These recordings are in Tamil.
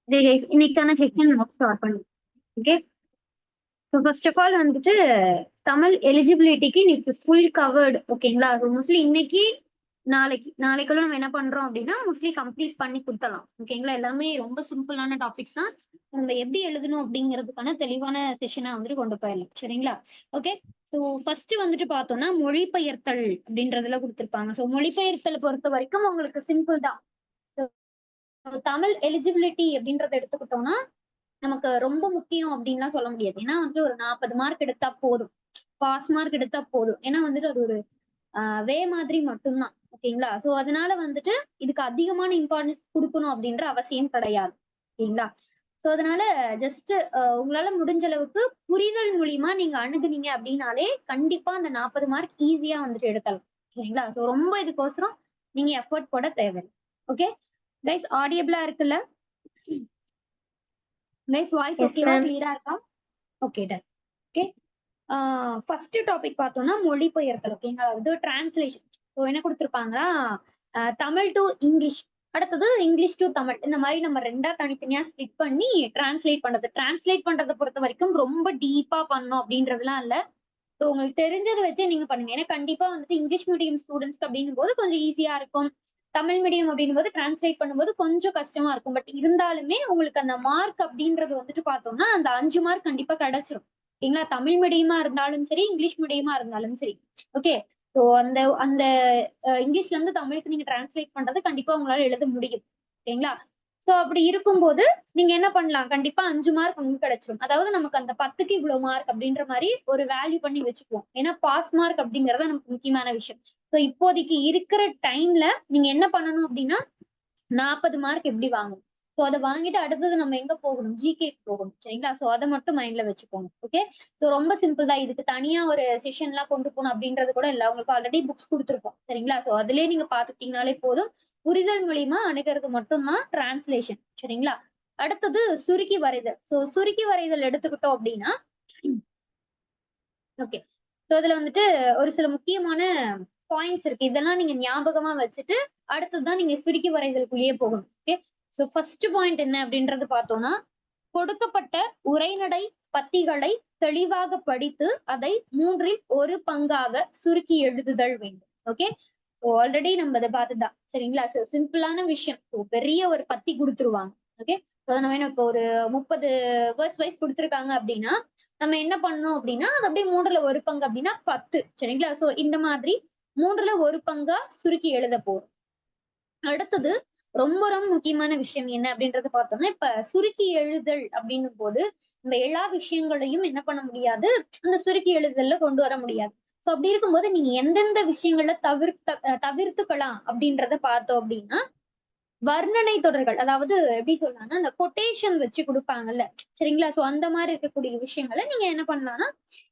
இன்னைக்கான செக்ஷன் நம்ம ஸ்டார்ட் பண்ணுவோம். Okay, so first of all வந்துட்டு தமிழ் எலிஜிபிலிட்டிக்கு இன்னைக்கு ஃபுல் கவர்டு. ஓகேங்களா? ஸோ மோஸ்ட்லி இன்னைக்கு நாளைக்குள்ள நம்ம என்ன பண்றோம் அப்படின்னா மோஸ்ட்லி கம்ப்ளீட் பண்ணி கொடுத்தலாம். ஓகேங்களா? எல்லாமே ரொம்ப சிம்பிளான டாபிக்ஸ் தான். நம்ம எப்படி எழுதணும் அப்படிங்கிறதுக்கான தெளிவான செஷனா வந்துட்டு கொண்டு போயிடலாம். சரிங்களா? ஓகே, ஸோ ஃபர்ஸ்ட் வந்துட்டு பார்த்தோம்னா மொழிபெயர்த்தல் அப்படின்றதுல கொடுத்துருப்பாங்க. ஸோ மொழிபெயர்த்தல் பொறுத்த வரைக்கும் உங்களுக்கு சிம்பிள் தான். தமிழ் எலிஜிபிலிட்டி அப்படின்றத எடுத்துக்கிட்டோம்னா நமக்கு ரொம்ப முக்கியம் அப்படின்லாம் சொல்ல முடியாது. ஏன்னா வந்துட்டு ஒரு 40 மார்க் எடுத்தா போதும், பாஸ் மார்க் எடுத்தா போதும். ஏன்னா வந்துட்டு அது ஒரு வே மாதிரி மட்டும்தான். ஓகேங்களா? சோ அதனால வந்துட்டு இதுக்கு அதிகமான இம்பார்ட்டன்ஸ் கொடுக்கணும் அப்படின்ற அவசியம் கிடையாது. ஓகேங்களா? சோ அதனால ஜஸ்ட் உங்களால முடிஞ்ச அளவுக்கு புரிதல் மூலியமா நீங்க அணுகுனீங்க அப்படின்னாலே கண்டிப்பா அந்த 40 மார்க் ஈஸியா வந்துட்டு எடுக்கலாம். ஓகேங்களா? சோ ரொம்ப இதுக்கோசரம் நீங்க எஃபர்ட் போட தேவையில்லை. ஓகே கைஸ், ஆடியபிளா இருக்குல்ல கைஸ்? வாய்ஸ் ஓகேவா? கிளியரா இருக்கா? Okay done. Okay, first topic பார்த்தோம்னா மொழிபெயர்த்தல். ஓகேங்களா? அது டிரான்ஸ்லேஷன். ஸோ என்ன கொடுத்துருப்பாங்கன்னா தமிழ் டு இங்கிலீஷ், அடுத்தது இங்கிலீஷ் டு தமிழ், இந்த மாதிரி நம்ம ரெண்டா தனித்தனியா ஸ்பிளிட் பண்ணி டிரான்ஸ்லேட் பண்றது. டிரான்ஸ்லேட் பண்றதை பொறுத்த வரைக்கும் ரொம்ப டீப்பா பண்ணணும் அப்படின்றதுலாம் இல்ல. ஸோ உங்களுக்கு தெரிஞ்சதை வச்சே நீங்க பண்ணுங்க. ஏன்னா கண்டிப்பா வந்துட்டு இங்கிலீஷ் மீடியம் ஸ்டூடெண்ட்ஸ்க்கு அப்படிங்கும் போது கொஞ்சம் ஈஸியா இருக்கும். தமிழ் மீடியம் அப்படின்னும் போது டிரான்ஸ்லேட் பண்ணும்போது கொஞ்சம் கஷ்டமா இருக்கும். பட் இருந்தாலுமே உங்களுக்கு அந்த மார்க் அப்படின்றது வந்துட்டு பார்த்தோம்னா அந்த 5 மார்க் கண்டிப்பா கிடைச்சிரும். ஓகேங்களா? தமிழ் மீடியமா இருந்தாலும் சரி, இங்கிலீஷ் மீடியமா இருந்தாலும் சரி. ஓகே, ஸோ அந்த அந்த இங்கிலீஷ்ல இருந்து தமிழுக்கு நீங்க டிரான்ஸ்லேட் பண்றது கண்டிப்பா உங்களால எழுத முடியும். ஓகேங்களா? சோ அப்படி இருக்கும்போது நீங்க என்ன பண்ணலாம், கண்டிப்பா 5 மார்க் உங்களுக்கு கிடைச்சிடும். அதாவது நமக்கு அந்த 10க்கு இவ்வளவு மார்க் அப்படின்ற மாதிரி ஒரு வேல்யூ பண்ணி வச்சுக்குவோம். ஏன்னா பாஸ் மார்க் அப்படிங்கறது நமக்கு முக்கியமான விஷயம். சோ இப்போதைக்கு இருக்கிற டைம்ல நீங்க என்ன பண்ணணும் அப்படின்னா 40 மார்க் எப்படி வாங்கணும். சோ அதை வாங்கிட்டு அடுத்தது நம்ம எங்க போகணும், ஜிகே போகணும். சரிங்களா? சோ அதை மட்டும் மைண்ட்ல வச்சுக்கோங்க. ஓகே, சோ ரொம்ப சிம்பிள் தான். இதுக்கு தனியா ஒரு செஷன் எல்லாம் கொண்டு போகணும் அப்படின்றது கூட இல்ல. உங்களுக்கு ஆல்ரெடி புக்ஸ் கொடுத்துருக்கோம். சரிங்களா? சோ அதுலயே நீங்க பாத்துட்டீங்கனாலே போதும். புரிதல் மூலியமா அணுகிறது மட்டும்தான் டிரான்ஸ்லேஷன். சரிங்களா? அடுத்தது சுருக்கி வரைதல். சோ சுருக்கி வரைதல் எடுத்துக்கிட்டோம் அப்படின்னா ஓகே, சோ இதுல வந்துட்டு ஒரு சில முக்கியமான பாயிண்ட்ஸ் இருக்கு. இதெல்லாம் நீங்க ஞாபகமா வச்சுட்டு அடுத்ததுதான் நீங்க சுருக்கி வரைதலுக்குள்ளேயே போகணும். ஓகே, சோ ஃபர்ஸ்ட் பாயிண்ட் என்ன அப்படின்றது பார்த்தோம்னா கொடுக்கப்பட்ட உரைநடை பத்திகளை தெளிவாக படித்து அதை 3ல் 1 பங்காக சுருக்கி எழுதுதல் வேண்டும். ஓகே, ஆல்ரெடி நம்ம அதை பார்த்துதான். சரிங்களா? சிம்பிளான விஷயம். பெரிய ஒரு பத்தி கொடுத்துருவாங்க. ஓகே, நம்ம என்ன இப்போ ஒரு 30 வேர்ட்ஸ் வைஸ் கொடுத்துருக்காங்க அப்படின்னா நம்ம என்ன பண்ணணும் அப்படின்னா அது அப்படியே 3ல் 1 பங்கு அப்படின்னா 10. சரிங்களா? சோ இந்த மாதிரி 3ல் 1 பங்கா சுருக்கி எழுத போறோம். அடுத்தது ரொம்ப ரொம்ப முக்கியமான விஷயம் என்ன அப்படின்றத பார்த்தோம்னா இப்ப சுருக்கி எழுதல் அப்படின்னும் போது நம்ம எல்லா விஷயங்களையும் என்ன பண்ண முடியாது, அந்த சுருக்கி எழுதல்ல கொண்டு வர முடியாது. சோ அப்படி இருக்கும்போது நீங்க எந்தெந்த விஷயங்கள தவிர்த்துக்கலாம் அப்படின்றத பார்த்தோம் அப்படின்னா வர்ணனை தொடர்கள், அதாவது எப்படி சொல்லலாம்னா அந்த கொட்டேஷன் வச்சு கொடுப்பாங்கல்ல. சரிங்களா? சோ அந்த மாதிரி இருக்கக்கூடிய விஷயங்களை நீங்க என்ன பண்ணலாம்னா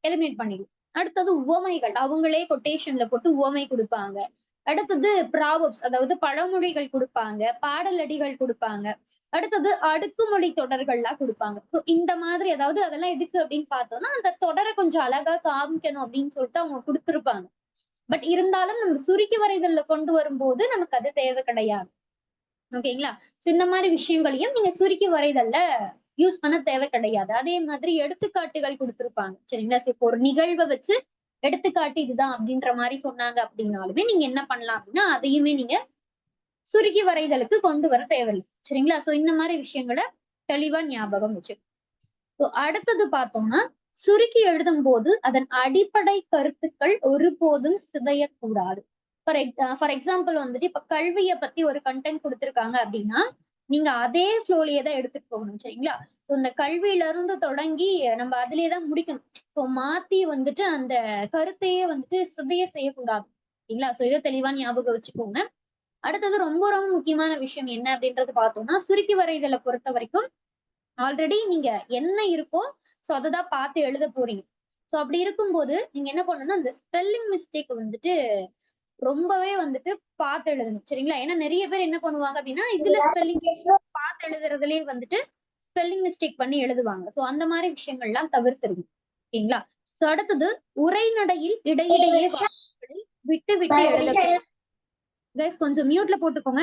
எலிமினேட் பண்ணிடுங்க. அடுத்தது உவமைகள், அவங்களே கொட்டேஷன்ல போட்டு உவமை கொடுப்பாங்க. அடுத்தது ப்ராவர்ப்ஸ், அதாவது பழமொழிகள் கொடுப்பாங்க, பாடலடிகள் கொடுப்பாங்க. அடுத்தது அடுக்குமொழி தொடர்கள்லாம் கொடுப்பாங்க. ஸோ இந்த மாதிரி, அதாவது அதெல்லாம் எதுக்கு அப்படின்னு பார்த்தோம்னா அந்த தொடரை கொஞ்சம் அழகா காமிக்கணும் அப்படின்னு சொல்லிட்டு அவங்க கொடுத்துருப்பாங்க. பட் இருந்தாலும் நம்ம சுருக்கி வரைதல்ல கொண்டு வரும்போது நமக்கு அது தேவை கிடையாது. ஓகேங்களா? சோ இந்த மாதிரி விஷயங்களையும் நீங்க சுருக்கி வரைதல்ல யூஸ் பண்ண தேவை கிடையாது. அதே மாதிரி எடுத்துக்காட்டுகள் கொடுத்திருப்பாங்க. சரிங்களா? சோ இப்போ ஒரு நிகழ்வை வச்சு எடுத்துக்காட்டு இதுதான் அப்படின்ற மாதிரி சொன்னாங்க அப்படின்னாலுமே நீங்க என்ன பண்ணலாம் அப்படின்னா அதையுமே நீங்க சுருக்கி வரைதலுக்கு கொண்டு வர தேவையில்லை. சரிங்களா? சோ இந்த மாதிரி விஷயங்களை தெளிவா ஞாபகம் வச்சு. சோ அடுத்தது பார்த்தோம்னா சுருக்கி எழுதும் போது அதன் அடிப்படை கருத்துக்கள் ஒருபோதும் சிதையக்கூடாது. ஃபார் எக்ஸாம்பிள் வந்துட்டு இப்ப கல்வியை பத்தி ஒரு கண்டென்ட் கொடுத்திருக்காங்க அப்படின்னா நீங்க அதே ஃப்ளோலயே தான் எடுத்துட்டு போகணும். சரிங்களா? சோ இந்த கல்வியில இருந்து தொடங்கி நம்ம அதுலயே தான் முடிக்கணும். சோ மாத்தி வந்துட்டு அந்த கருத்தையே வந்துட்டு சிதைய செய்யக்கூடாது. சரிங்களா? சோ இதை தெளிவா ஞாபகம் வச்சுக்கோங்க. அடுத்தது ரொம்ப ரொம்ப முக்கியமான விஷயம் என்ன அப்படின்றது பார்த்தோம்னா சுருக்கி வரைதலை பொறுத்த வரைக்கும் ஆல்ரெடி நீங்க என்ன இருக்கோ சோ அததான் பார்த்து எழுத போறீங்க. சோ அப்படி இருக்கும்போது நீங்க என்ன பண்ணணும்னா அந்த ஸ்பெல்லிங் மிஸ்டேக் வந்துட்டு ரொம்பவே வந்துட்டு பார்த்து எழுதணும். சரிங்களா? ஏன்னா நிறைய பேர் என்ன பண்ணுவாங்க அப்படின்னா இதுல ஸ்பெல்லிங் பார்த்து எழுதுறதுலயே வந்துட்டு ஸ்பெல்லிங் மிஸ்டேக் பண்ணி எழுதுவாங்க. சோ அந்த மாதிரி விஷயங்கள்லாம் தவிர்த்துருங்க. ஓகேங்களா? சோ அடுத்தது உரைநடையில் இடையிடையே வார்த்தைகளை விட்டு விட்டு எழுத. கைஸ் கொஞ்சம் மியூட்ல போட்டுக்கோங்க.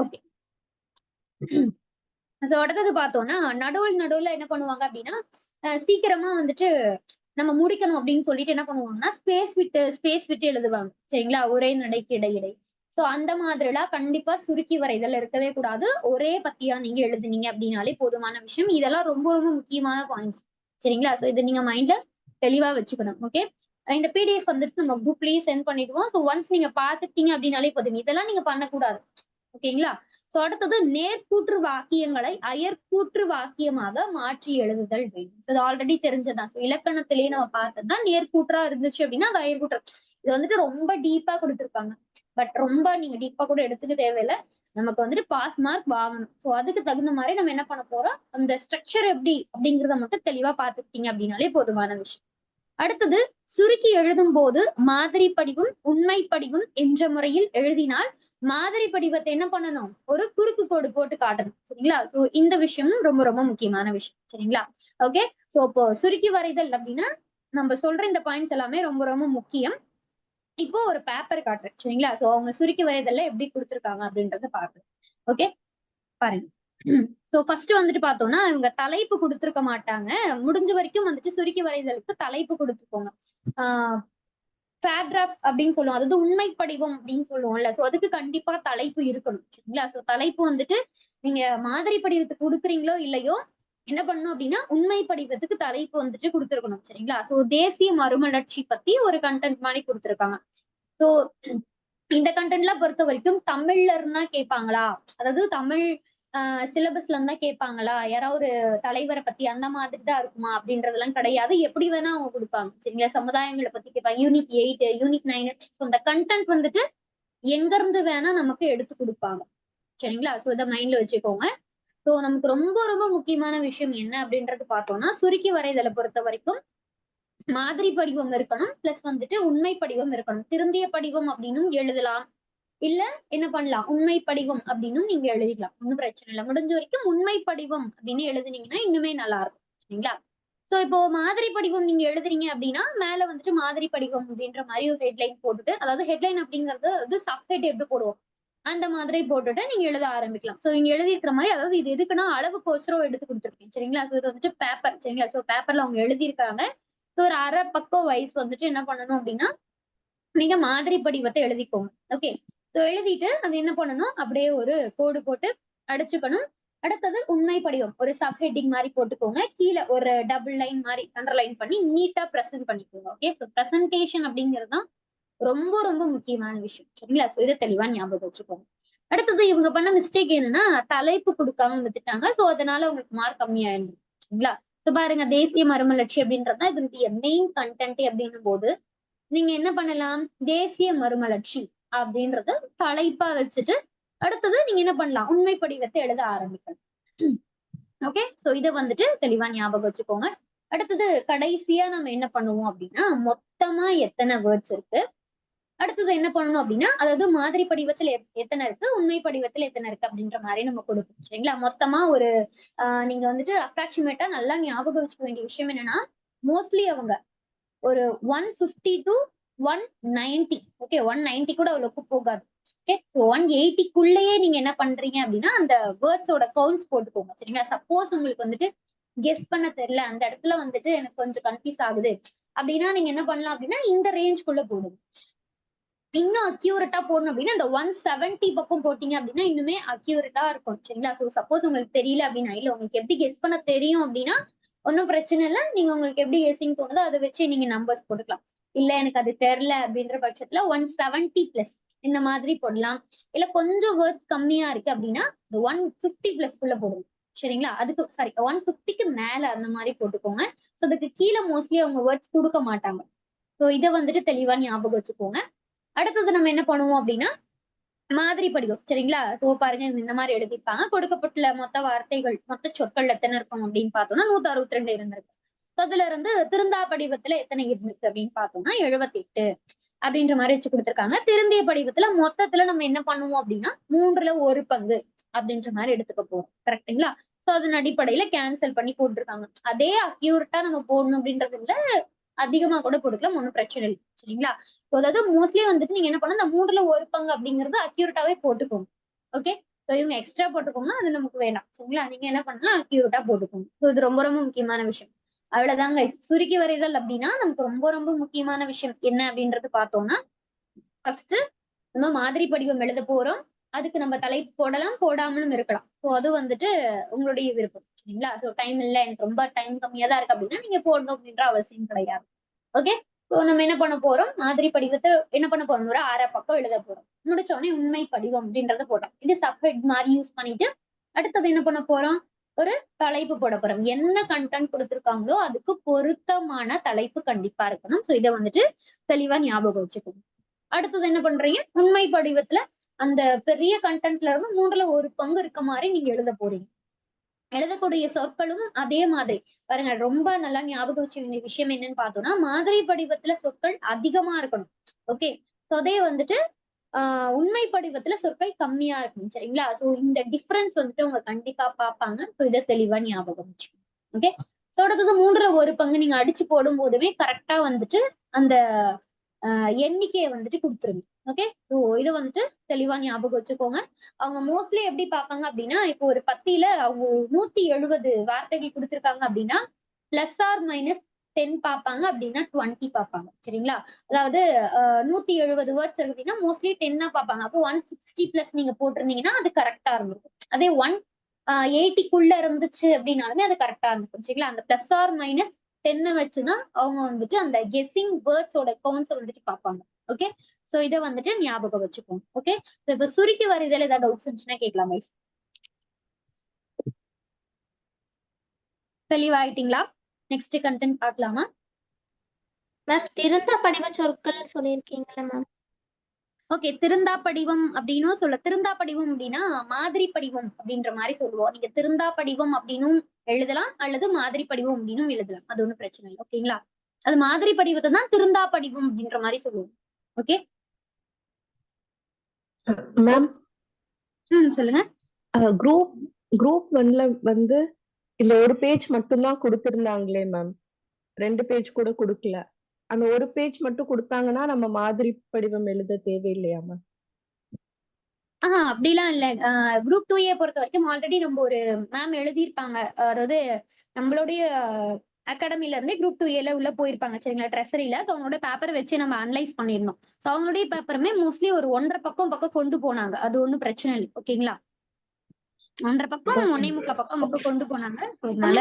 ஓகே. சோ அடுத்தது பார்த்தோம்னா, நடுவுல என்ன பண்ணுவாங்க அப்படின்னா, சீக்கிரமா வந்துட்டு நம்ம முடிக்கணும் அப்படின்னு சொல்லிட்டு என்ன பண்ணுவாங்கன்னா, ஸ்பேஸ் விட்டு எழுதுவாங்க. சரிங்களா? ஒரே நடைக்கு இடையிடை. சோ அந்த மாதிரிலாம் கண்டிப்பா சுருக்கி வரைதல் இருக்கவே கூடாது. ஒரே பத்தியா நீங்க எழுதுனீங்க அப்படின்னாலே போதுமான விஷயம். இதெல்லாம் ரொம்ப ரொம்ப முக்கியமான பாயிண்ட்ஸ். சரிங்களா? சோ இத நீங்க மைண்ட்ல தெளிவா வச்சுக்கணும். ஓகே. இந்த பிடிஎஃப் வந்துட்டு நம்ம குரூப்லயே சென்ட் பண்ணிடுவோம். சோ ஒன்ஸ் நீங்க பார்த்துட்டீங்க அப்படின்னாலே போதும். இதெல்லாம் நீங்க பண்ணக்கூடாது. ஓகேங்களா? சோ அடுத்தது நேர்கூற்று வாக்கியங்களை அயர்கூற்று வாக்கியமாக மாற்றி எழுதுதல் வேண்டும். இது ஆல்ரெடி தெரிஞ்சதுதான். இலக்கணத்திலேயே நம்ம பார்த்தோம்னா நேர்கூற்றா இருந்துச்சு அப்படின்னா அது அயர்கூற்று. இது வந்துட்டு ரொம்ப டீப்பா கொடுத்திருப்பாங்க. பட் ரொம்ப நீங்க டீப்பா கூட எடுத்துக்க தேவையில்ல. நமக்கு வந்துட்டு பாஸ் மார்க் வாங்கணும். சோ அதுக்கு தகுந்த மாதிரி நம்ம என்ன பண்ண போறோம், அந்த ஸ்ட்ரக்சர் எப்படி அப்படிங்கிறத மட்டும் தெளிவா பார்த்துக்கிட்டீங்க அப்படின்னாலே போதுமான விஷயம். அடுத்தது சுருக்கி எழுதும் போது மாதிரி படிவம், உண்மை படிவம் என்ற முறையில் எழுதினால் மாதிரி படிவத்தை என்ன பண்ணணும், ஒரு குறுக்கு கோடு போட்டு காட்டணும். சரிங்களா? சோ இந்த விஷயமும் ரொம்ப ரொம்ப முக்கியமான விஷயம். சரிங்களா? ஓகே. சோ இப்போ சுருக்கி வரைதல் அப்படின்னா நம்ம சொல்ற இந்த பாயிண்ட்ஸ் எல்லாமே ரொம்ப ரொம்ப முக்கியம். இப்போ ஒரு பேப்பர் காட்டுறேன். சரிங்களா? சோ அவங்க சுருக்கி வரைதல்ல எப்படி கொடுத்திருக்காங்க அப்படின்றத பாருங்க. ஓகே. பாருங்க. சோ ஃபர்ஸ்ட் வந்துட்டு பார்த்தோம்னா, இவங்க தலைப்பு குடுத்திருக்க மாட்டாங்க. முடிஞ்ச வரைக்கும் வந்துட்டு சுருக்கி வரைதலுக்கு தலைப்பு குடுத்துக்கோங்க. ஆ பேராகிராஃப் அப்படின்னு சொல்லுவோம். அதாவது உண்மை படிவம் அப்படின்னு சொல்லுவோம்ல. சோ அதுக்கு கண்டிப்பா தலைப்பு இருக்கணும். சரிங்களா? சோ தலைப்பு வந்துட்டு நீங்க மாதிரி படிவத்துக்கு குடுக்குறீங்களோ இல்லையோ, என்ன பண்ணணும் அப்படின்னா, உண்மை படிவத்துக்கு தலைப்பு வந்துட்டு குடுத்திருக்கணும். சரிங்களா? சோ தேசிய மறுமலர்ச்சி பத்தி ஒரு கன்டென்ட் மாரி குடுத்திருக்காங்க. சோ இந்த கன்டென்ட்லாம் பொறுத்தவரைக்கும் தமிழ்ல இருந்தா கேட்பாங்களா? அதாவது தமிழ் சிலபஸ்ல இருந்தா கேட்பாங்களா? யாராவது ஒரு தலைவர பத்தி அந்த மாதிரி தான் இருக்குமா? அப்படின்றதெல்லாம் கிடையாது. எப்படி வேணா அவங்க குடுப்பாங்க. சரிங்களா? சமுதாயங்கள பத்தி கேட்பாங்க. யூனிட் 8, யூனிட் 9 ஸோ இந்த கன்டென்ட் வந்துட்டு எங்க இருந்து வேணா நமக்கு எடுத்து குடுப்பாங்க. சரிங்களா? சோ இத மைண்ட்ல வச்சுக்கோங்க. சோ நமக்கு ரொம்ப ரொம்ப முக்கியமான விஷயம் என்ன அப்படின்றது பார்த்தோம்னா, சுருக்கி வரைதல பொறுத்தவரைக்கும் மாதிரி படிவம் இருக்கணும். பிளஸ் வந்துட்டு உண்மை படிவம் இருக்கணும். திருந்திய படிவம் அப்படின்னும் எழுதலாம். இல்ல என்ன பண்ணலாம்? உண்மை படிவம் அப்படின்னும் நீங்க எழுதிக்கலாம். ஒண்ணும் பிரச்சனை இல்ல. முடிஞ்ச வரைக்கும் உண்மை படிவம் அப்படின்னு எழுதுனீங்கன்னா இன்னுமே நல்லா இருக்கும். சரிங்களா? சோ இப்போ மாதிரி படிவம் நீங்க எழுதுறீங்க அப்படின்னா, மேல வந்துட்டு மாதிரி படிவம் அப்படின்ற மாரி ஒரு ஹெட்லைன் போட்டுட்டு, அதாவது ஹெட்லைன் அப்படிங்கிறது வந்து சப்ஹெட் எப்படி போடுவோம்? அந்த மாதிரி போட்டுட்டு நீங்க எழுத ஆரம்பிக்கலாம். சோ இங்க எழுதியிருக்கிற மாரி அதாவது இது எதுக்குன்னா அளவுக்கோசரம் எடுத்து குடுத்துருக்கேன். சரிங்களா? சோ இது வந்துட்டு பேப்பர். சரிங்களா? சோ பேப்பர்ல அவங்க எழுதியிருக்காங்க. சோ ஒரு 1/2 பக்கம் வைஸ் வந்துட்டு என்ன பண்ணணும் அப்படின்னா, நீங்க மாதிரி படிவத்த எழுதிக்கோங்க. ஓகே. சோ எழுதிட்டு அது என்ன பண்ணணும், அப்படியே ஒரு கோடு போட்டு அடிச்சுக்கணும். அடுத்தது உண்மை படிவம். ஒரு சப் ஹெட்டிங் மாரி போட்டுக்கோங்க. கீழ ஒரு டபுள் லைன் மாரி அண்டர்லைன் பண்ணி நீட்டா பிரசன்ட் பண்ணிக்கோங்க. ஓகே. சோ பிரசன்டேஷன் அப்படிங்கிறது தான் ரொம்ப ரொம்ப முக்கியமான விஷயம். சரிங்களா? சோ இத தெளிவா ஞாபகம் வச்சுக்கோங்க. அடுத்தது இவங்க பண்ண மிஸ்டேக் என்னன்னா, தலைப்பு குடுக்காம விட்டுட்டாங்க. சோ அதனால உங்களுக்கு மார்க் கம்மியாயிடும். சரிங்களா? சோ பாருங்க தேசிய மறுமலர்ச்சி அப்படின்றது தான் இதனுடைய மெயின் கன்டென்ட் அப்படின்னும் போது நீங்க என்ன பண்ணலாம்? தேசிய மறுமலர்ச்சி அப்படின்றத தலைப்பா வச்சுட்டு, அடுத்தது நீங்க என்ன பண்ணலாம்? உண்மை படிவத்த எழுத ஆரம்பிக்கலாம். ஓகே. சோ இத வந்துட்டு தெளிவா ஞாபகம் வச்சுக்கோங்க. அடுத்தது கடைசியா நம்ம என்ன பண்ணுவோம் அப்படின்னா, மொத்தமா எத்தன வேர்ட்ஸ் இருக்கு? அடுத்தது என்ன பண்ணணும் அப்படின்னா, அதாவது மாதிரி படிவத்துல எத்தன இருக்கு? உண்மை படிவத்துல எத்தன இருக்கு? அப்படின்ற மாரி நம்ம கொடுப்போம். சரிங்களா? மொத்தமா ஒரு நீங்க வந்துட்டு அப்ராக்ஸிமேட்டா நல்லா ஞாபகம் வச்சுக்க வேண்டிய விஷயம் என்னன்னா, மோஸ்ட்லி அவங்க ஒரு 150 டூ 190 ஓகே 190 கூட அவ்வளவுக்கு போகாது. ஓகே. 180க்குள்ளேயே நீங்க என்ன பண்றீங்க அப்படின்னா, அந்த வேர்ட்ஸோட கவுண்ட்ஸ் போட்டுக்கோங்க. சரிங்களா? சப்போஸ் உங்களுக்கு வந்துட்டு கெஸ் பண்ண தெரியல. அந்த இடத்துல வந்துட்டு எனக்கு கொஞ்சம் கன்ஃப்யூஸ் ஆகுது. அப்படின்னா நீங்க என்ன பண்ணலாம் அப்படின்னா, இந்த ரேஞ்ச்க்குள்ள போடுங்க. இன்னும் அக்யூரேட்டா போடணும் அப்படின்னா, இந்த 170 பக்கம் போட்டீங்க அப்படின்னா, இன்னுமே அக்யூரேட்டா இருக்கும். சரிங்களா? சப்போஸ் உங்களுக்கு தெரியல அப்படின்னா, இல்ல உங்களுக்கு எப்படி கெஸ் பண்ண தெரியும் அப்படின்னா, ஒண்ணும் பிரச்சனை இல்ல. நீங்க உங்களுக்கு எப்படி கெஸ்ஸிங் தோணுதோ அத வச்சு நீங்க நம்பர்ஸ் போட்டுக்கலாம். இல்ல எனக்கு அது தெரியல அப்படின்ற பட்சத்துல 170 பிளஸ் இந்த மாதிரி போடலாம். இல்ல கொஞ்சம் வேர்ட்ஸ் கம்மியா இருக்கு அப்படின்னா, 150 பிளஸ்க்குள்ள போடுங்க. சரிங்களா? அதுக்கு சாரி 150க்கு மேல அந்த மாரி போட்டுக்கோங்க. அதுக்கு கீழ மோஸ்ட்லி அவங்க வேர்ட்ஸ் குடுக்க மாட்டாங்க. இத வந்துட்டு தெளிவா ஞாபகம் வச்சுக்கோங்க. அடுத்தது நம்ம என்ன பண்ணுவோம் அப்படின்னா, மாதிரி படிவம். சரிங்களா? பாருங்க இவங்க இந்த மாரி எழுதியிருப்பாங்க. கொடுக்கப்பட்டுள்ள மொத்த வார்த்தைகள், மொத்த சொற்கள் எத்தன இருக்கும் அப்படின்னு பார்த்தோம்னா, 162 இருந்திருக்கு. அதுல இருந்து திருந்தா படிவத்துல எத்தனை இருந்திருக்கு அப்படின்னு பார்த்தோம்னா, 78 அப்படின்ற மாரி வச்சு குடுத்திருக்காங்க. திருந்திய படிவத்துல மொத்தத்துல நம்ம என்ன பண்ணுவோம் அப்படின்னா, 3ல 1 பங்கு அப்படின்ற மாரி எடுத்துக்க போறோம். கரெக்ட்டுங்களா? அதன் அடிப்படையில கேன்சல் பண்ணி போட்டுருக்காங்க. அதே அக்யூரேட்டா நம்ம போடணும் அப்படின்றது இல்ல. அதிகமா கூட போட்டுக்கலாம். ஒண்ணும் பிரச்சனை இல்ல. சரிங்களா? அதாவது மோஸ்ட்லி வந்துட்டு நீங்க என்ன பண்ணணும், இந்த 3ல 1 பங்கு அப்படிங்கிறது அக்யூரேட்டாவே போட்டுக்கோங்க. ஓகே. ஸோ இவங்க எக்ஸ்ட்ரா போட்டுக்கோங்க, அது நமக்கு வேண்டாம். சரிங்களா? நீங்க என்ன பண்ணலாம், அக்யூரேட்டா போட்டுக்கோங்க. ஸோ இது ரொம்ப ரொம்ப முக்கியமான விஷயம். அவ்வளவுதாங்க. சுருக்கி வரைதல் அப்படின்னா நமக்கு ரொம்ப ரொம்ப முக்கியமான விஷயம் என்ன அப்படின்றது பார்த்தோம்னா, ஃபர்ஸ்ட் நம்ம மாதிரி படிவம் எழுத போறோம். அதுக்கு நம்ம தலைப்பு போடலாம், போடாமலும் இருக்கலாம். ஸோ அது வந்துட்டு உங்களுடைய விருப்பம். சரிங்களா? ஸோ டைம் இல்ல, எனக்கு ரொம்ப டைம் கம்மியா தான் இருக்கு அப்படின்னா நீங்க போடணும் அப்படின்ற அவசியம் கிடையாது. ஓகே. ஸோ நம்ம என்ன பண்ண போறோம், மாதிரி படிவத்தை என்ன பண்ண போறோம், ஒரு 6 பக்கம் எழுத போறோம். முடிச்ச உடனே உண்மை படிவம் அப்படின்றத போட்டோம். இது சப்ஹெட் மாதிரி யூஸ் பண்ணிட்டு அடுத்தது என்ன பண்ண போறோம், ஒரு தலைப்பு போட போறோம். என்ன கண்டென்ட் கொடுத்திருக்காங்களோ அதுக்கு பொருத்தமான தலைப்பு கண்டிப்பா இருக்கணும். ஸோ இதை வந்துட்டு தெளிவா ஞாபகம் வச்சுக்கோங்க. அடுத்தது என்ன பண்றீங்க, உண்மை படிவத்துல அந்த பெரிய கண்டென்ட்ல இருந்து 3ல 1 பங்கு இருக்க மாதிரி நீங்க எழுத போறீங்க. எழுதக்கூடிய சொற்களும் அதே மாதிரி பாருங்க. ரொம்ப நல்லா ஞாபகம் வச்ச வேண்டிய விஷயம் என்னன்னு பார்த்தோம்னா, மாதிரி படிவத்துல சொற்கள் அதிகமா இருக்கணும். ஓகே. சோ அதே வந்துட்டு உண்மை படிவத்துல சொற்கள் கம்மியா இருக்கணும். சரிங்களா? சோ இந்த டிஃபரன்ஸ் வந்துட்டு அவங்க கண்டிப்பா பார்ப்பாங்க. சோ இதை தெளிவா ஞாபகம் வச்சுக்கோங்க. ஓகே. சோ அடுத்தது 3ல 1 பங்கு நீங்க அடிச்சு போடும் போதுமே கரெக்டா வந்துட்டு அந்த எண்ணிக்கையை வந்துட்டு கொடுத்துருங்க. ஓகே. ஸோ இதை வந்துட்டு தெளிவா ஞாபகம் வச்சுக்கோங்க. அவங்க மோஸ்ட்லி எப்படி பார்ப்பாங்க அப்படின்னா, இப்போ ஒரு பத்தியில அவங்க 170 வார்த்தைகள் கொடுத்துருக்காங்க அப்படின்னா பிளஸ் ஆர் மைனஸ் 10 பார்ப்பாங்க, அப்படின்னா 20 பார்ப்பாங்க. சரிங்களா? அதாவது 170 வேர்ட்ஸ் இருக்குன்னா மோஸ்ட்லி 10 தான் பார்ப்பாங்க. அப்போ 160 பிளஸ் நீங்க போட்டிருந்தீங்கன்னா அது கரெக்டா இருந்திருக்கும். அதே 180க்குள்ள இருந்துச்சு அப்படின்னாலுமே அது கரெக்டா இருந்திருக்கும். சரிங்களா? அந்த பிளஸ் ஆர் மைனஸ் 10 வச்சுதான் அவங்க வந்துட்டு அந்த கெஸ்ஸிங் வேர்ட்ஸோட கவுண்ட்ஸ் வந்துட்டு பார்ப்பாங்க. ஓகே. சோ இதை வந்துட்டு ஞாபகம் வச்சுக்கோங்க. ஓகே. இப்ப சுருக்கி வரைதல் ஏதாவது டவுட்ஸ் இருந்துச்சுன்னா கேட்கலாம் மைஸ். தெளிவாயிட்டீங்களா? நெக்ஸ்ட் கண்டென்ட் பார்க்கலாமா மேம்? திருந்தா படிவ சொற்கள் சொல்லியிருக்கீங்களா மேம்? ஓகே. திருந்தா படிவம் அப்படின்னும் திருந்தா படிவம் அப்படின்னா மாதிரி படிவம் அப்படின்ற மாதிரி சொல்லுவோம். நீங்க திருந்தா படிவம் அப்படின்னும் எழுதலாம், அல்லது மாதிரி படிவம் அப்படின்னும் எழுதலாம். அது ஒண்ணும் பிரச்சனை இல்லை. ஓகேங்களா? அது மாதிரி படிவத்தை தான் திருந்தா படிவம் அப்படின்ற மாதிரி சொல்லுவோம். Okay ma'am. சொல்லுங்க. குரூப் 1ல வந்து இல்ல ஒரு பேஜ் மட்டும் தான் கொடுத்திருந்தாங்களே மேம், 2 பேஜ் கூட கொடுக்கல. அந்த ஒரு பேஜ் மட்டும் கொடுத்தாங்கன்னா நம்ம மாதிரி படிவம் எழுத தேவையில்லையா மேம்? அப்படிலாம் இல்ல. குரூப் 2A பொறுத்த வரைக்கும் ஆல்ரெடி நம்ம ஒரு மேம் எழுதியிருப்பாங்க. அதாவது நம்மளுடைய அகாடமில இருந்தே குரூப் 2A உள்ள போயிருப்பாங்க. சரிங்களா? ட்ரெஸரியில அவங்களோட பேப்பரை வச்சு நம்ம அனலைஸ் பண்ணிருந்தோம். சோ அவங்களுடைய பேப்பருமே மோஸ்ட்லி ஒரு 1.5 பக்கம் கொண்டு போனாங்க. அது ஒண்ணும் பிரச்சனை இல்லை. ஓகேங்களா? 1.5 பக்கம் 1.25 பக்கம் கொண்டு போனாங்க. அதனால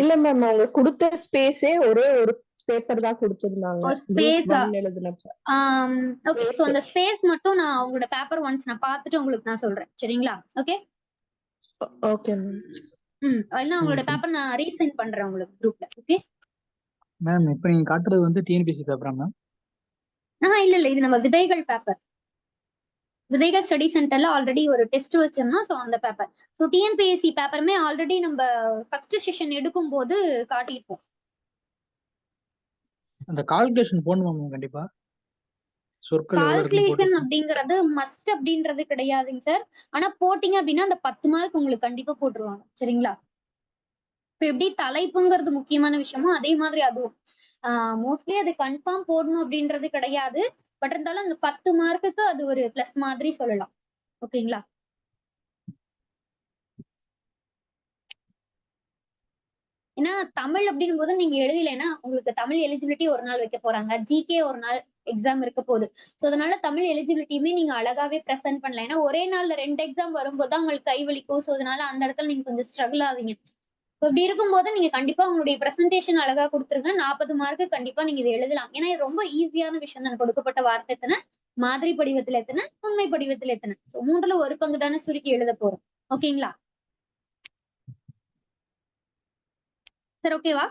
இல்ல மேம், அவங்க கொடுத்த ஸ்பேஸே ஒரே ஒரு பேப்பர் தான் கொடுத்திருந்தாங்க. ஓகே. சோ அந்த ஸ்பேஸ் மட்டும் நான் அவங்களோட பேப்பர் ஒன்ஸ் நான் பார்த்துட்டு உங்களுக்கு நான் சொல்றேன். சரிங்களா? ஓகே. Okay ma'am. அவங்களோட பேப்பர் நான் ரீசெண்ட் பண்றேன் உங்களுக்கு குரூப்ல. Okay ma'am. இப்போ நீங்க காட்டுறது வந்து டிஎன்பிஎஸ்சி பேப்பரா மேம்? இல்ல இது நம்ம விதைகள் பேப்பர். விதைகள் ஸ்டடி சென்டர்ல ஆல்ரெடி ஒரு டெஸ்ட் வச்சிருந்தோம். சோ அந்த பேப்பர். சோ டிஎன்பிஎஸ்சி பேப்பருமே ஆல்ரெடி நம்ம ஃபர்ஸ்ட் செஷன் எடுக்கும் போது காட்டியிருப்போம். அந்த கால்குலேஷன் போடணுமா மேம்? கண்டிப்பா சொற்கள் கால்குலேஷன் அப்படிங்கிறது மஸ்ட் அப்படின்றது கிடையாதுங்க சார். ஆனா போட்டீங்க அப்படின்னா அந்த 10 மார்க் உங்களுக்கு கண்டிப்பா போட்டுருவாங்க. சரிங்களா? இப்ப எப்படி தலைப்புங்கிறது முக்கியமான விஷயமோ அதே மாதிரி அதுவும் மோஸ்ட்லி அது கன்ஃபார்ம் போடணும் அப்படின்றது கிடையாது. பட் இருந்தாலும் அந்த 10 மார்க்குக்கு அது ஒரு பிளஸ் மாதிரி சொல்லலாம். ஓகேங்களா? ஏன்னா தமிழ் அப்படிங்கும் போது நீங்க எழுதலைன்னா உங்களுக்கு தமிழ் எலிஜிபிலிட்டி ஒரு நாள் வைக்க போறாங்க, ஜிகே ஒரு நாள் எக்ஸாம் இருக்க போகுது. சோ அதனால தமிழ் எலிஜிபிலிட்டியுமே நீங்க அழகாவே பிரசென்ட் பண்ணலாம். ஏன்னா ஒரே நாள்ல 2 எக்ஸாம் வரும்போது தான் உங்களுக்கு கை வலிக்கும். சோ அதனால அந்த இடத்துல நீங்க கொஞ்சம் ஸ்ட்ரகிள் ஆவீங்க. இப்படி இருக்கும்போது நீங்க கண்டிப்பா உங்களுடைய பிரசன்டேஷன் அழகா கொடுத்துருங்க. 40 மார்க்கு கண்டிப்பா நீங்க இதை எழுதலாம். ஏன்னா இது ரொம்ப ஈஸியான விஷயம் தான். கொடுக்கப்பட்ட வார்த்தை எத்தனை, மாதிரி படிவத்துல எத்தனை, உண்மை படிவத்துல எத்தனை, 3ல 1 பங்கு தானே சுருக்கி எழுத போறோம். ஓகேங்களா சார்? ஓகேவா?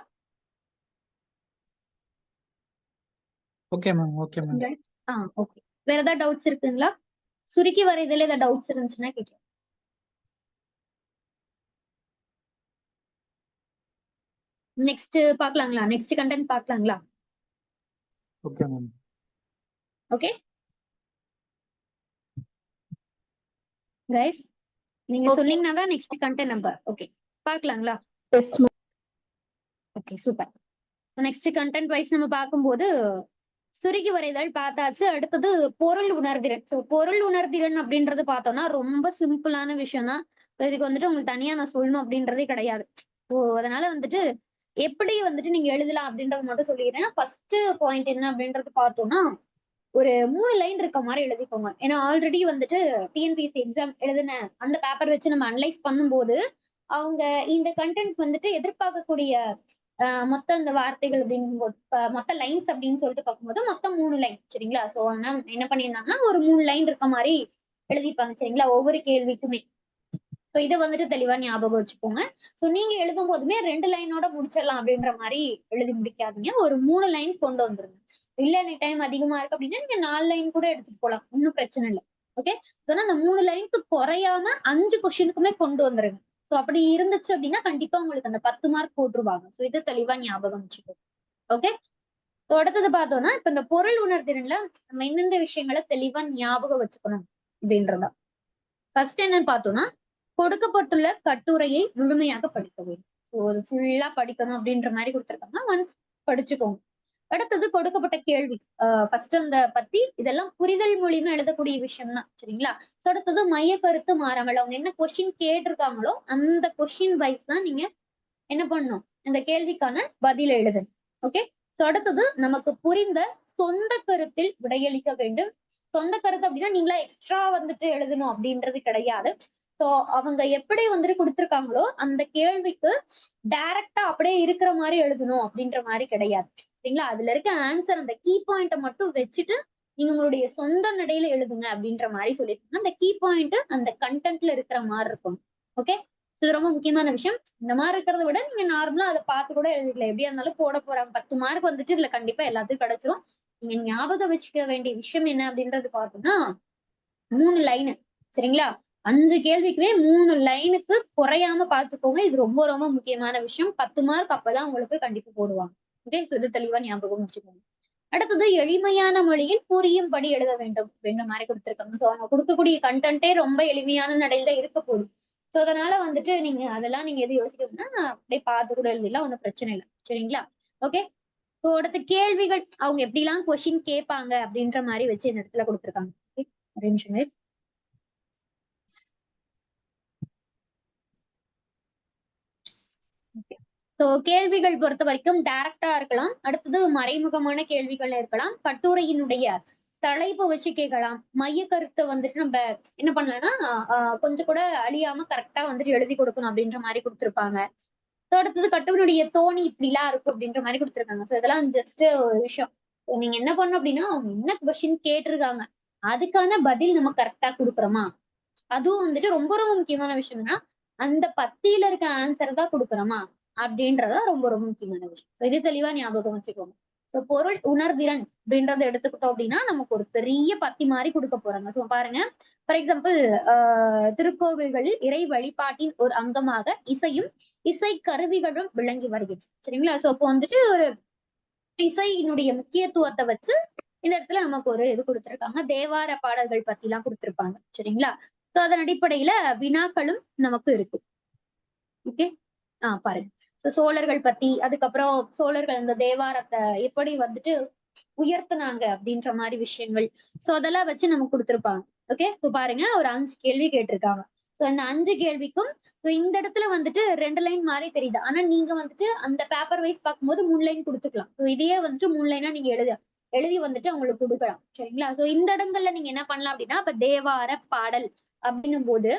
Okay ma'am. Okay ma'am. Okay. வேற ஏதாவது டவுட்ஸ் இருக்குங்களா? சுருக்கி வரைதல ஏதாவது டவுட்ஸ் இருந்துச்சுன்னா கேட்கலாம். நெக்ஸ்ட் பாக்கலாங்களா? நெக்ஸ்ட் கண்டென்ட் பாக்கலாங்களா? Okay ma'am. ஓகே கைஸ், நீங்க சொன்னீங்கன்னா தான் நெக்ஸ்ட் கண்டென்ட் நம்பர். ஓகே பாக்கலாங்களா? Yes ma'am. Okay super. Next content wise நம்ம பார்க்கும்போது சுருக்கி வரைதல் பார்த்தாச்சு. அடுத்தது பொருள் உணர்திறன். ஸோ பொருள் உணர்திறன் அப்படின்றது பார்த்தோம்னா ரொம்ப சிம்பிளான விஷயம் தான். இதுக்கு வந்துட்டு உங்களுக்கு தனியா நான் சொல்லணும் அப்படின்றதே கிடையாது. ஸோ அதனால வந்துட்டு எப்படி வந்துட்டு நீங்க எழுதலாம் அப்படின்றத மட்டும் சொல்லிடுறேன். ஃபர்ஸ்ட் பாயிண்ட் என்ன அப்படின்றது பார்த்தோம்னா ஒரு 3 லைன் இருக்க மாதிரி எழுதிக்கோங்க. ஏன்னா ஆல்ரெடி வந்துட்டு டிஎன்பிஎஸ்சி எக்ஸாம் எழுதின அந்த பேப்பர் வச்சு நம்ம அனலைஸ் பண்ணும்போது அவங்க இந்த கண்டென்ட் வந்துட்டு எதிர்பார்க்கக்கூடிய மொத்த இந்த வார்த்தைகள் அப்படிங்கும்போது மொத்த லைன்ஸ் அப்படின்னு சொல்லிட்டு பார்க்கும்போது மொத்தம் 3 லைன் சரிங்களா. ஸோ ஆனா என்ன பண்ணியிருந்தாங்கன்னா ஒரு 3 லைன் இருக்க மாதிரி எழுதிப்பாங்க சரிங்களா ஒவ்வொரு கேள்விக்குமே. ஸோ இதை வந்துட்டு தெளிவா ஞாபகம் வச்சுக்கோங்க. ஸோ நீங்க எழுதும் போதுமே 2 லைனோட முடிச்சிடலாம் அப்படின்ற மாதிரி எழுதி முடிக்காதீங்க. ஒரு 3 லைன் கொண்டு வந்துருங்க. இல்ல எனக்கு டைம் அதிகமா இருக்கு அப்படின்னா நீங்க 4 லைன் கூட எடுத்துட்டு போலாம். ஒன்னும் பிரச்சனை இல்லை. ஓகே. சொன்னா அந்த 3 லைனுக்கு குறையாம 5 கொஸ்டினுக்குமே கொண்டு வந்துருங்க. ஸோ அப்படி இருந்துச்சு அப்படின்னா கண்டிப்பா உங்களுக்கு அந்த 10 மார்க் போட்டுருவாங்க. ஸோ இதை தெளிவா ஞாபகம் வச்சுக்கோங்க. ஓகே. அடுத்தது பார்த்தோம்னா இப்ப இந்த பொருள் உணர்திறன்ல நம்ம எந்தெந்த விஷயங்களை தெளிவா ஞாபகம் வச்சுக்கணும் அப்படின்றதா. ஃபர்ஸ்ட் என்னன்னு பார்த்தோம்னா கொடுக்கப்பட்டுள்ள கட்டுரையை முழுமையாக படிக்க வேண்டும். ஒரு ஃபுல்லா படிக்கணும் அப்படின்ற மாதிரி கொடுத்துருக்காங்க. ஒன்ஸ் படிச்சுக்கோங்க. அடுத்தது கொடுக்கப்பட்ட கேள்வி ஃபர்ஸ்ட் அந்த பத்தி இதெல்லாம் புரிதல் மூலியமா எழுதக்கூடிய விஷயம் தான் சரிங்களா. அடுத்தது மைய கருத்து மாறாமல் அவங்க என்ன கொஸ்டின் கேட்டிருக்காங்களோ அந்த கொஸ்டின் வைஸ் தான் நீங்க என்ன பண்ணணும் இந்த கேள்விக்கான பதில எழுதணும். ஓகே. அடுத்தது நமக்கு புரிந்த சொந்த கருத்தில் விடையளிக்க வேண்டும். சொந்த கருத்து அப்படின்னா நீங்களா எக்ஸ்ட்ரா வந்துட்டு எழுதணும் அப்படின்றது கிடையாது. சோ அவங்க எப்படி வந்துட்டு கொடுத்திருக்காங்களோ அந்த கேள்விக்கு டைரக்டா அப்படியே இருக்கிற மாதிரி எழுதணும் அப்படின்ற மாதிரி கிடையாது சரிங்களா. அதுல இருக்க ஆன்சர் அந்த கீ பாயிண்ட மட்டும் வச்சுட்டு நீங்க உங்களுடைய சொந்த நடையில எழுதுங்க அப்படின்ற மாதிரி சொல்லிருக்காங்க. அந்த கீ பாயிண்ட் அந்த கண்டென்ட்ல இருக்கிற மாதிரி இருக்கும். ஓகே. இது ரொம்ப முக்கியமான விஷயம். இந்த மாதிரி இருக்கிறத விட நீங்க நார்மலா அதை பார்த்து கூட எழுதிக்கலாம். எப்படியா இருந்தாலும் போட போறாங்க 10 மார்க் வந்துட்டு இதுல கண்டிப்பா எல்லாத்துக்கும் கிடைச்சிரும். நீங்க ஞாபகம் வச்சுக்க வேண்டிய விஷயம் என்ன அப்படின்றது பார்த்தோம்னா 3 லைனு சரிங்களா. 5 கேள்விக்குமே 3 லைனுக்கு குறையாம பார்த்துக்கோங்க. இது ரொம்ப ரொம்ப முக்கியமான விஷயம். 10 மார்க் அப்பதான் உங்களுக்கு கண்டிப்பா போடுவாங்க. ஓகே. இது தெளிவா ஞாபகம் வச்சுக்கோங்க. அடுத்தது எளிமையான மொழியில் புரியும்படி எழுத வேண்டும் அப்படின்ற மாதிரி கொடுத்திருக்காங்க. சோ அவங்க கொடுக்கக்கூடிய கண்டென்ட்டே ரொம்ப எளிமையான நடையில இருக்க போகுது. சோ அதனால வந்துட்டு நீங்க அதெல்லாம் நீங்க எது யோசிக்கணும்னா அப்படியே பார்த்து கூட எழுதிடலாம். ஒன்றும் பிரச்சனை இல்லை சரிங்களா. ஓகே. ஸோ அடுத்த கேள்விகள் அவங்க எப்படி எல்லாம் கொஸ்டின் கேட்பாங்க அப்படின்ற மாதிரி வச்சு இந்த இடத்துல கொடுத்திருக்காங்க. ஒரு நிமிஷம் guys. சோ கேள்விகள் பொறுத்த வரைக்கும் டைரக்டா இருக்கலாம். அடுத்தது மறைமுகமான கேள்விகள் இருக்கலாம். கட்டுரையினுடைய தலைப்பு வச்சு கேட்கலாம். மைய கருத்தை வந்துட்டு நம்ம என்ன பண்ணலாம்னா கொஞ்சம் கூட அழியாம கரெக்டா வந்துட்டு எழுதி கொடுக்கணும் அப்படின்ற மாதிரி கொடுத்திருப்பாங்க. அடுத்தது கட்டுரையுடைய தோணி இப்படி எல்லாம் இருக்கும் அப்படின்ற மாதிரி கொடுத்திருக்காங்க. சோ இதெல்லாம் ஜஸ்ட் ஒரு விஷயம். நீங்க என்ன பண்ணணும் அப்படின்னா அவங்க என்ன கொஸ்டின் கேட்டிருக்காங்க அதுக்கான பதில் நம்ம கரெக்டா கொடுக்குறோமா. அதுவும் வந்துட்டு ரொம்ப ரொம்ப முக்கியமான விஷயம் என்னன்னா அந்த பத்தியில இருக்க ஆன்சர் தான் கொடுக்குறோமா அப்படின்றதா ரொம்ப ரொம்ப முக்கியமான விஷயம். இது தெளிவா ஞாபகம் வச்சுக்கோங்க. பொருள் உணர்திறன் அப்படின்றத எடுத்துக்கிட்டோம் அப்படின்னா நமக்கு ஒரு பெரிய பத்தி மாதிரி கொடுக்க போறாங்க. சோ பாருங்க ஃபார் எக்ஸாம்பிள் திருக்கோவில்களில் இறை வழிபாட்டின் ஒரு அங்கமாக இசையும் இசை கருவிகளும் விளங்கி வருகிறது சரிங்களா. சோ அப்போ வந்துட்டு ஒரு இசையினுடைய முக்கியத்துவத்தை வச்சு இந்த இடத்துல நமக்கு ஒரு இது கொடுத்திருக்காங்க. தேவார பாடல்கள் பத்தி எல்லாம் கொடுத்திருப்பாங்க சரிங்களா. சோ அதன் அடிப்படையில வினாக்களும் நமக்கு இருக்கு. ஓகே. பாருங்க சோழர்கள் பத்தி அதுக்கப்புறம் சோழர்கள் அந்த தேவாரத்தை எப்படி வந்துட்டு உயர்த்தினாங்க அப்படின்ற மாதிரி விஷயங்கள். சோ அதெல்லாம் வச்சு நமக்கு கொடுத்திருப்பாங்க. ஓகே. சோ பாருங்க ஒரு 5 கேள்வி கேட்டிருக்காங்க. சோ இந்த 5 கேள்விக்கும் இந்த இடத்துல வந்துட்டு 2 லைன் மாதிரி தெரியுது. ஆனா நீங்க வந்துட்டு அந்த பேப்பர் வைஸ் பார்க்கும்போது 3 லைன் கொடுத்துக்கலாம். இதையே வந்துட்டு 3 லைனா நீங்க எழுதி வந்துட்டு அவங்களுக்கு கொடுக்கலாம் சரிங்களா. சோ இந்த இடங்கள்ல நீங்க என்ன பண்ணலாம் அப்படின்னா இப்ப தேவார பாடல் அப்படின்னும் போது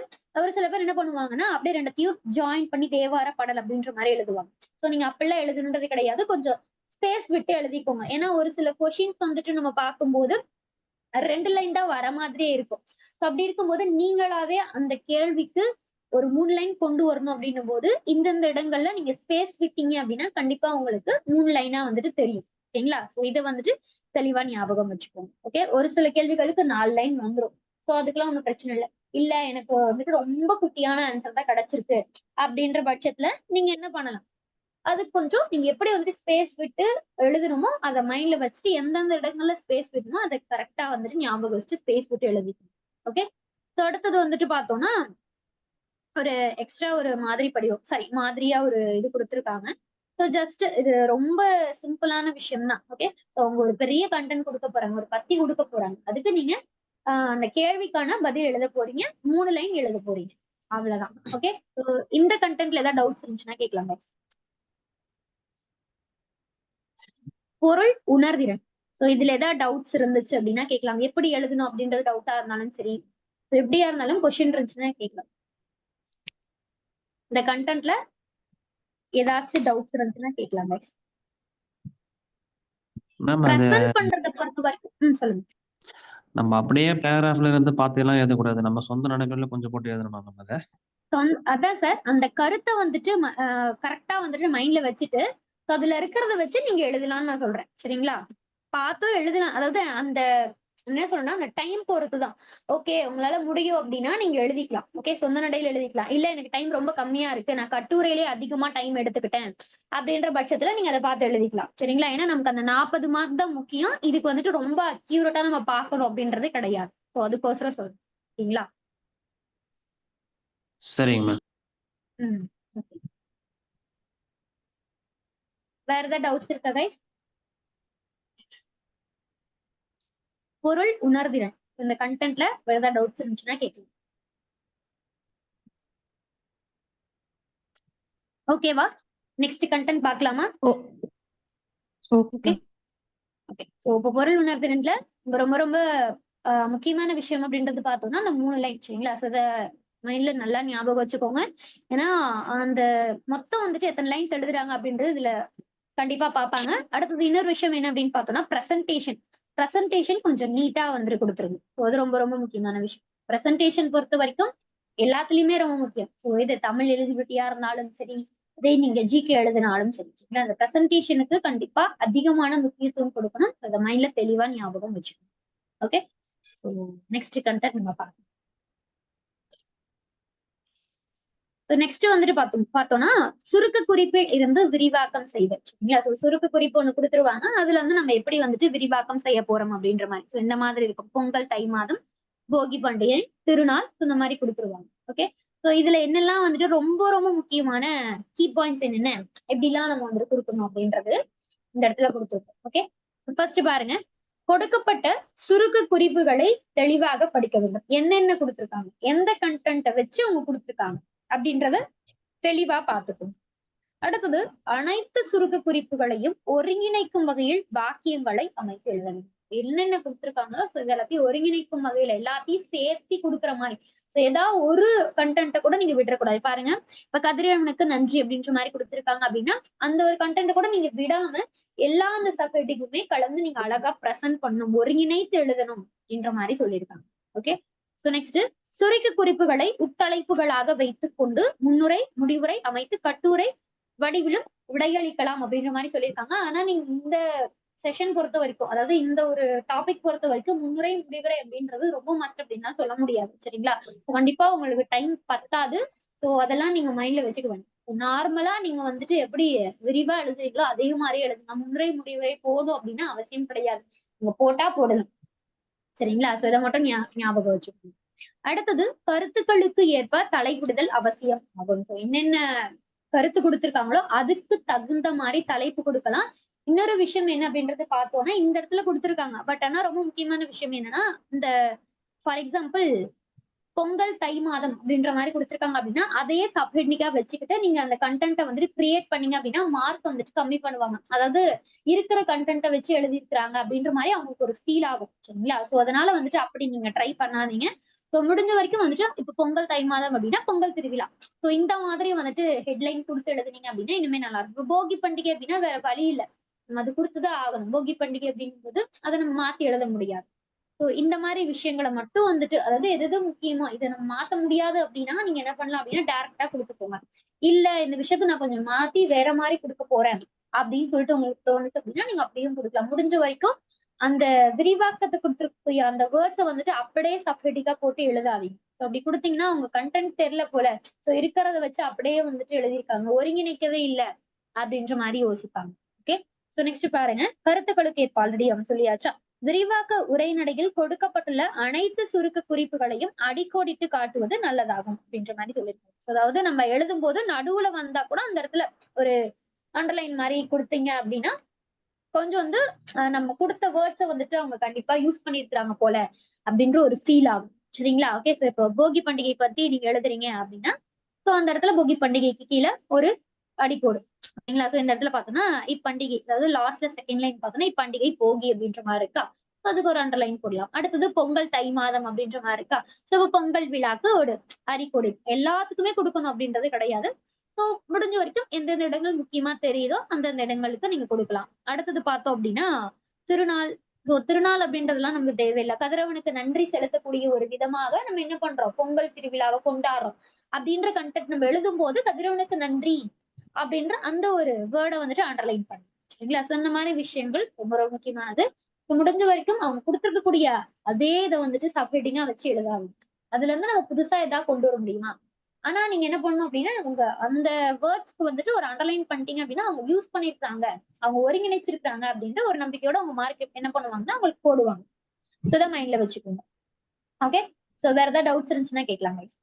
ஒரு சில பேர் என்ன பண்ணுவாங்கன்னா அப்படியே ரெண்டத்தையும் ஜாயின் பண்ணி தேவார பாடல் அப்படின்ற மாதிரி எழுதுவாங்க. சோ நீங்க அப்படிலாம் எழுதணுன்றது கிடையாது. கொஞ்சம் ஸ்பேஸ் விட்டு எழுதிக்கோங்க. ஏன்னா ஒரு சில கொஸ்டின்ஸ் வந்துட்டு நம்ம பார்க்கும்போது 2 லைன் தான் வர மாதிரியே இருக்கும். அப்படி இருக்கும்போது நீங்களாவே அந்த கேள்விக்கு ஒரு 3 லைன் கொண்டு வரணும் அப்படின்னும் போது இந்தந்த இடங்கள்ல நீங்க ஸ்பேஸ் விட்டீங்க அப்படின்னா கண்டிப்பா உங்களுக்கு 3 லைனா வந்துட்டு தெரியும் ஓகேங்களா. சோ இதை வந்துட்டு தெளிவா ஞாபகம் வச்சுக்கோங்க. ஓகே. ஒரு சில கேள்விகளுக்கு 4 லைன் வந்துடும். சோ அதுக்கெல்லாம் ஒண்ணும் பிரச்சனை இல்லை. இல்ல எனக்கு வந்துட்டு ரொம்ப குட்டியான ஆன்சர் தான் கிடைச்சிருக்கு அப்படின்ற பட்சத்துல நீங்க என்ன பண்ணலாம் அது கொஞ்சம் நீங்க எப்படி வந்துட்டு ஸ்பேஸ் விட்டு எழுதணுமோ அதை மைண்ட்ல வச்சுட்டு எந்தெந்த இடங்கள்ல ஸ்பேஸ் விடணுமோ அதை கரெக்டா வந்துட்டு ஞாபகம் வச்சுட்டு ஸ்பேஸ் விட்டு எழுதிக்கணும். ஓகே. சோ அடுத்தது வந்துட்டு பார்த்தோம்னா ஒரு எக்ஸ்ட்ரா ஒரு மாதிரி படிவம் மாதிரியா ஒரு இது கொடுத்திருக்காங்க. ஸோ ஜஸ்ட் இது ரொம்ப சிம்பிளான விஷயம் தான். ஓகே, ஸோ அவங்க ஒரு பெரிய கண்டென்ட் கொடுக்க போறாங்க, ஒரு பத்தி கொடுக்க போறாங்க. அதுக்கு நீங்க அந்த கேள்விக்கான பதில் எழுத போறீங்க, 3 லைன் எழுத போறீங்க, அவ்வளவுதான். ஓகே, ஸோ இந்த கண்டென்ட்ல ஏதாவது டவுட்ஸ் இருந்துச்சுன்னா கேட்கலாம் guys. பொருள் உணர்திறன். ஸோ இதுல ஏதாவது டவுட்ஸ் இருந்துச்சு அப்படின்னா கேட்கலாம். எப்படி எழுதணும் அப்படின்றது டவுட்டா இருந்தாலும் சரி, எப்படியா இருந்தாலும் கொஸ்டின் இருந்துச்சுன்னா கேட்கலாம். இந்த கண்டென்ட்ல ஏதாச்சும் டவுட்ஸ் இருந்துச்சுன்னா கேட்கலாம் guys. மேம் அது பிரசன்ட் பண்றத பொறுத்த வரைக்கும் சொல்லுங்க. நம்ம அப்படியே பேராகிராஃப்ல இருந்து பார்த்து எல்லாம் எழுதக்கூடாது. நம்ம சொந்த நடைமுறையில கொஞ்சம் போட்டு எழுதணுமா மேம் அதை? அதான் சார், அந்த கருத்தை வந்துட்டு கரெக்டா வந்துட்டு மைண்ட்ல வச்சுட்டு அதுல இருக்கிறத வச்சு நீங்க எழுதலாம்னு நான் சொல்றேன். சரிங்களா? பார்த்தும் எழுதலாம். அதாவது அந்த என்ன சொல்றேன்னா அந்த டைம் பொறுத்துதான். ஓகே, உங்களால முடியும் அப்படின்னா நீங்க எழுதிக்கலாம். ஓகே, சொந்த நடையில எழுதிக்கலாம். இல்ல எனக்கு டைம் ரொம்ப கம்மியா இருக்கு, நான் கட்டுரையிலே அதிகமா டைம் எடுத்துக்கிட்டேன் அப்படின்ற பட்சத்துல நீங்க அதை பார்த்து எழுதிக்கலாம். சரிங்களா? ஏன்னா நமக்கு அந்த 40 மார்க் தான் முக்கியம். இதுக்கு வந்துட்டு ரொம்ப அக்யூரேட்டா நம்ம பார்க்கணும் அப்படின்றது கிடையாது. ஸோ அதுக்கோசரம் சொல்றேன். சரிங்களா? சரிங்க மேம். ஓகே, வேற ஏதாவது டவுட்ஸ் இருக்கா கைஸ்? பொருள் உணர்திறன் இந்த கண்டென்ட்ல வேற ஏதாவது டவுட்ஸ் இருந்துச்சுன்னா கேட்கலாம். ஓகேவா? நெக்ஸ்ட் கண்டென்ட் பார்க்கலாமா? ஓகே. ஓகே, ஸோ இப்போ பொருள் உணர்திறன்ல ரொம்ப ரொம்ப முக்கியமான விஷயம் அப்படின்றது பார்த்தோம்னா அந்த 3 லைன். சரிங்களா? ஸோ இதை மைண்ட்ல நல்லா ஞாபகம் வச்சுக்கோங்க. ஏன்னா அந்த மொத்தம் வந்துட்டு எத்தனை லைன்ஸ் எழுதுறாங்க அப்படின்றது இதுல கண்டிப்பா பார்ப்பாங்க. அடுத்தது இன்னொரு விஷயம் என்ன அப்படின்னு பார்த்தோம்னா பிரசன்டேஷன் கொஞ்சம் நீட்டா வந்துட்டு கொடுத்துருங்க. ஸோ அது ரொம்ப ரொம்ப முக்கியமான விஷயம். பிரசன்டேஷன் பொறுத்த வரைக்கும் எல்லாத்துலயுமே ரொம்ப முக்கியம். ஸோ இது தமிழ் எலிஜிபிலிட்டியா இருந்தாலும் சரி, இதே நீங்க ஜிகே எழுதினாலும் சரி, அந்த பிரசன்டேஷனுக்கு கண்டிப்பா அதிகமான முக்கியத்துவம் கொடுக்கணும். அதை மைண்ட்ல தெளிவா ஞாபகம் வச்சுக்கணும். ஓகே, ஸோ நெக்ஸ்ட் கண்டென்ட் நம்ம பார்க்கலாம். ஸோ நெக்ஸ்ட் வந்துட்டு பார்த்தோம்னா சுருக்க குறிப்பில் இருந்து விரிவாக்கம் செய்தல். சரிங்களா? ஸோ சுருக்க குறிப்பு ஒண்ணு கொடுத்துருவாங்க, அதுல வந்து நம்ம எப்படி வந்துட்டு விரிவாக்கம் செய்ய போறோம் அப்படின்ற மாதிரி. ஸோ இந்த மாதிரி இருக்கும். பொங்கல், தை மாதம், போகி பண்டிகை, திருநாள், இந்த மாதிரி கொடுத்துருவாங்க. ஓகே, ஸோ இதுல என்னெல்லாம் வந்துட்டு ரொம்ப ரொம்ப முக்கியமான கீ பாயிண்ட்ஸ் என்னென்ன, எப்படிலாம் நம்ம வந்துட்டு கொடுக்கணும் அப்படின்றது இந்த இடத்துல கொடுத்துருக்கோம். ஓகே, ஃபர்ஸ்ட் பாருங்க, கொடுக்கப்பட்ட சுருக்க குறிப்புகளை தெளிவாக படிக்க வேண்டும். என்னென்ன கொடுத்துருக்காங்க, எந்த கண்டென்ட்டை வச்சு அவங்க கொடுத்துருக்காங்க அப்படின்றத தெளிவா பார்த்துக்கணும். அடுத்தது, அனைத்து சுருக்க குறிப்புகளையும் ஒருங்கிணைக்கும் வகையில் வாக்கியங்களை அமைத்து எழுத வேண்டும். என்னென்ன கொடுத்துருக்காங்களோ இது எல்லாத்தையும் ஒருங்கிணைக்கும் வகையில எல்லாத்தையும் சேர்த்தி கொடுக்குற மாதிரி. ஸோ ஏதாவது ஒரு கண்டென்ட்டை கூட நீங்க விடக்கூடாது. பாருங்க, இப்ப கதிரவனுக்கு நன்றி அப்படின்ற மாதிரி கொடுத்துருக்காங்க அப்படின்னா அந்த ஒரு கண்டென்ட்டை கூட நீங்க விடாம எல்லா அந்த சப்ஹெட்டிங்குமே கலந்து நீங்க அழகா பிரசன்ட் பண்ணணும், ஒருங்கிணைத்து எழுதணும் அப்படின்ற மாதிரி சொல்லியிருக்காங்க. ஓகே, ஸோ நெக்ஸ்ட், சுருக்க குறிப்புகளை உட்தலைப்புகளாக வைத்துக் கொண்டு முன்னுரை, முடிவுரை அமைத்து கட்டுரை வடிவிலும் விடையளிக்கலாம் அப்படின்ற மாதிரி சொல்லியிருக்காங்க. ஆனா நீங்க இந்த செஷன் பொறுத்த வரைக்கும், அதாவது இந்த ஒரு டாபிக் பொறுத்த வரைக்கும் முன்னுரை, முடிவுரை அப்படின்றது ரொம்ப மஸ்ட் அப்படின்னா சொல்ல முடியாது. சரிங்களா? கண்டிப்பா உங்களுக்கு டைம் பத்தாது. ஸோ அதெல்லாம் நீங்க மைண்ட்ல வச்சுக்க வேணும். நார்மலா நீங்க வந்துட்டு எப்படி விரிவா எழுதுறீங்களோ அதே மாதிரி எழுதுங்க. முன்னுரை, முடிவுரை போடும் அப்படின்னா அவசியம் கிடையாது. நீங்க போட்டா போடணும். சரிங்களா? ஸோ இதை மட்டும் ஞாபகம் வச்சுக்கணும். அடுத்தது, கருத்துக்களுக்கு ஏற்ப தலைப்பிடுதல் அவசியம் ஆகும். ஸோ என்னென்ன கருத்து கொடுத்திருக்காங்களோ அதுக்கு தகுந்த மாதிரி தலைப்பு கொடுக்கலாம். இன்னொரு விஷயம் என்ன அப்படின்றத பார்த்தோம்னா இந்த இடத்துல கொடுத்திருக்காங்க. பட் ஆனா ரொம்ப முக்கியமான விஷயம் என்னன்னா, இந்த ஃபார் எக்ஸாம்பிள் பொங்கல், தை மாதம் அப்படின்ற மாதிரி கொடுத்திருக்காங்க அப்படின்னா அதையே சப்ஹெட்டிங்கா வச்சுக்கிட்டு நீங்க அந்த கண்டென்ட்டை வந்துட்டு கிரியேட் பண்ணீங்க அப்படின்னா மார்க் வந்துட்டு கம்மி பண்ணுவாங்க. அதாவது இருக்கிற கண்டென்ட்டை வச்சு எழுதிருக்கிறாங்க அப்படின்ற மாதிரி அவங்களுக்கு ஒரு ஃபீல் ஆகும். சரிங்களா? ஸோ அதனால வந்துட்டு அப்படி நீங்க ட்ரை பண்ணாதீங்க. ஸோ முடிஞ்ச வரைக்கும் வந்துட்டு இப்ப பொங்கல், தை மாதம் அப்படின்னா பொங்கல் திருவிழா, ஸோ இந்த மாதிரி வந்துட்டு ஹெட்லைன் கொடுத்து எழுதுனீங்க அப்படின்னா இனிமே நல்லா இருக்கும். போகி பண்டிகை அப்படின்னா வேற வழி இல்லை, நம்ம அது கொடுத்துதான் ஆகணும். போகி பண்டிகை அப்படிங்கும்போது அதை நம்ம மாத்தி எழுத முடியாது. ஸோ இந்த மாதிரி விஷயங்களை மட்டும் வந்துட்டு, அதாவது எது முக்கியமோ இதை நம்ம மாத்த முடியாது அப்படின்னா நீங்க என்ன பண்ணலாம் அப்படின்னா டைரக்டா கொடுத்துக்கோங்க. இல்ல இந்த விஷயத்த நான் கொஞ்சம் மாத்தி வேற மாதிரி கொடுக்க போறேன் அப்படின்னு சொல்லிட்டு உங்களுக்கு தோணுது அப்படின்னா நீங்க அப்படியும் கொடுக்கலாம். முடிஞ்ச வரைக்கும் அந்த விரிவாக்கத்தை கொடுத்துருக்கூடிய அந்த வேர்ட்ஸை வந்துட்டு அப்படியே சப்ஹெட்டிங்கா போட்டு எழுதாதீங்க. அப்படி கொடுத்தீங்கன்னா உங்க கண்டென்ட் தெரியல போல, சோ இருக்கிறத வச்சு அப்படியே வந்துட்டு எழுதியிருக்காங்க, ஒருங்கிணைக்கவே இல்லை அப்படின்ற மாதிரி யோசிப்பாங்க. ஓகே, சோ நெக்ஸ்ட் பாருங்க, கருத்துக்களுக்கு ஏற்ப ஆல்ரெடி அவன் சொல்லியாச்சா, விரிவாக்க உரைநடையில் கொடுக்கப்பட்டுள்ள அனைத்து சுருக்க குறிப்புகளையும் அடிக்கோடிட்டு காட்டுவது நல்லதாகும் அப்படின்ற மாதிரி சொல்லியிருக்காங்க. அதாவது நம்ம எழுதும் போது நடுவுல வந்தா கூட அந்த இடத்துல ஒரு அண்டர்லைன் மாதிரி கொடுத்தீங்க அப்படின்னா கொஞ்சம் வந்து நம்ம கொடுத்த வேர்ட்ஸை வந்துட்டு அவங்க கண்டிப்பா யூஸ் பண்ணிருக்காங்க போல அப்படின்ற ஒரு ஃபீல் ஆகும். சரிங்களா? ஓகே. ஸோ இப்போ போகி பண்டிகை பத்தி நீங்க எழுதுறீங்க அப்படின்னா ஸோ அந்த இடத்துல போகி பண்டிகைக்கு கீழே ஒரு அடிக்கோடு. சரிங்களா? ஸோ இந்த இடத்துல பார்த்தோம்னா இப்பண்டிகை, அதாவது லாஸ்ட்ல செகண்ட் லைன் பார்த்தோம்னா இப்பண்டிகை போகி அப்படின்ற மாதிரி இருக்கா, ஸோ அதுக்கு ஒரு அண்டர்லைன் போடலாம். அடுத்தது பொங்கல் தை மாதம் அப்படின்ற மாதிரி இருக்கா, ஸோ இப்போ பொங்கல் விழாக்கு ஒரு அடிக்கோடு. எல்லாத்துக்குமே கொடுக்கணும் அப்படின்றது கிடையாது. ஸோ முடிஞ்ச வரைக்கும் எந்தெந்த இடங்கள் முக்கியமா தெரியுதோ அந்தந்த இடங்களுக்கு நீங்க கொடுக்கலாம். அடுத்தது பார்த்தோம் அப்படின்னா திருநாள். ஸோ திருநாள் அப்படின்றதெல்லாம் நமக்கு தேவையில்லை. கதிரவனுக்கு நன்றி செலுத்தக்கூடிய ஒரு விதமாக நம்ம என்ன பண்றோம், பொங்கல் திருவிழாவை கொண்டாடுறோம் அப்படின்ற கண்டென்ட் நம்ம எழுதும் போது கதிரவனுக்கு நன்றி அப்படின்ற அந்த ஒரு வேர்டை வந்துட்டு அண்டர்லைன் பண்ணும். சரிங்களா? ஸோ இந்த மாதிரி விஷயங்கள் ரொம்ப ரொம்ப முக்கியமானது. இப்போ முடிஞ்ச வரைக்கும் அவங்க கொடுத்துருக்கக்கூடிய அதே இதை வந்துட்டு சப்ஹெட்டிங்கா வச்சு எழுதாது. அதுல இருந்து நம்ம புதுசா ஏதாவது கொண்டு வர முடியுமா? ஆனா நீங்க என்ன பண்ணணும் அப்படின்னா உங்க அந்த வேர்ட்ஸ்க்கு வந்துட்டு ஒரு அண்டர்லைன் பண்ணிட்டீங்க அப்படின்னா அவங்க யூஸ் பண்ணிருக்காங்க, அவங்க ஒருங்கிணைச்சிருக்காங்க அப்படின்ற ஒரு நம்பிக்கையோட அவங்க மார்க் என்ன பண்ணுவாங்கன்னா அவங்களுக்கு போடுவாங்க. ஸோ இதை மைண்ட்ல வச்சுக்கோங்க. ஓகே. ஸோ வேற ஏதாவது டவுட்ஸ் இருந்துச்சுன்னா கேட்கலாம் guys.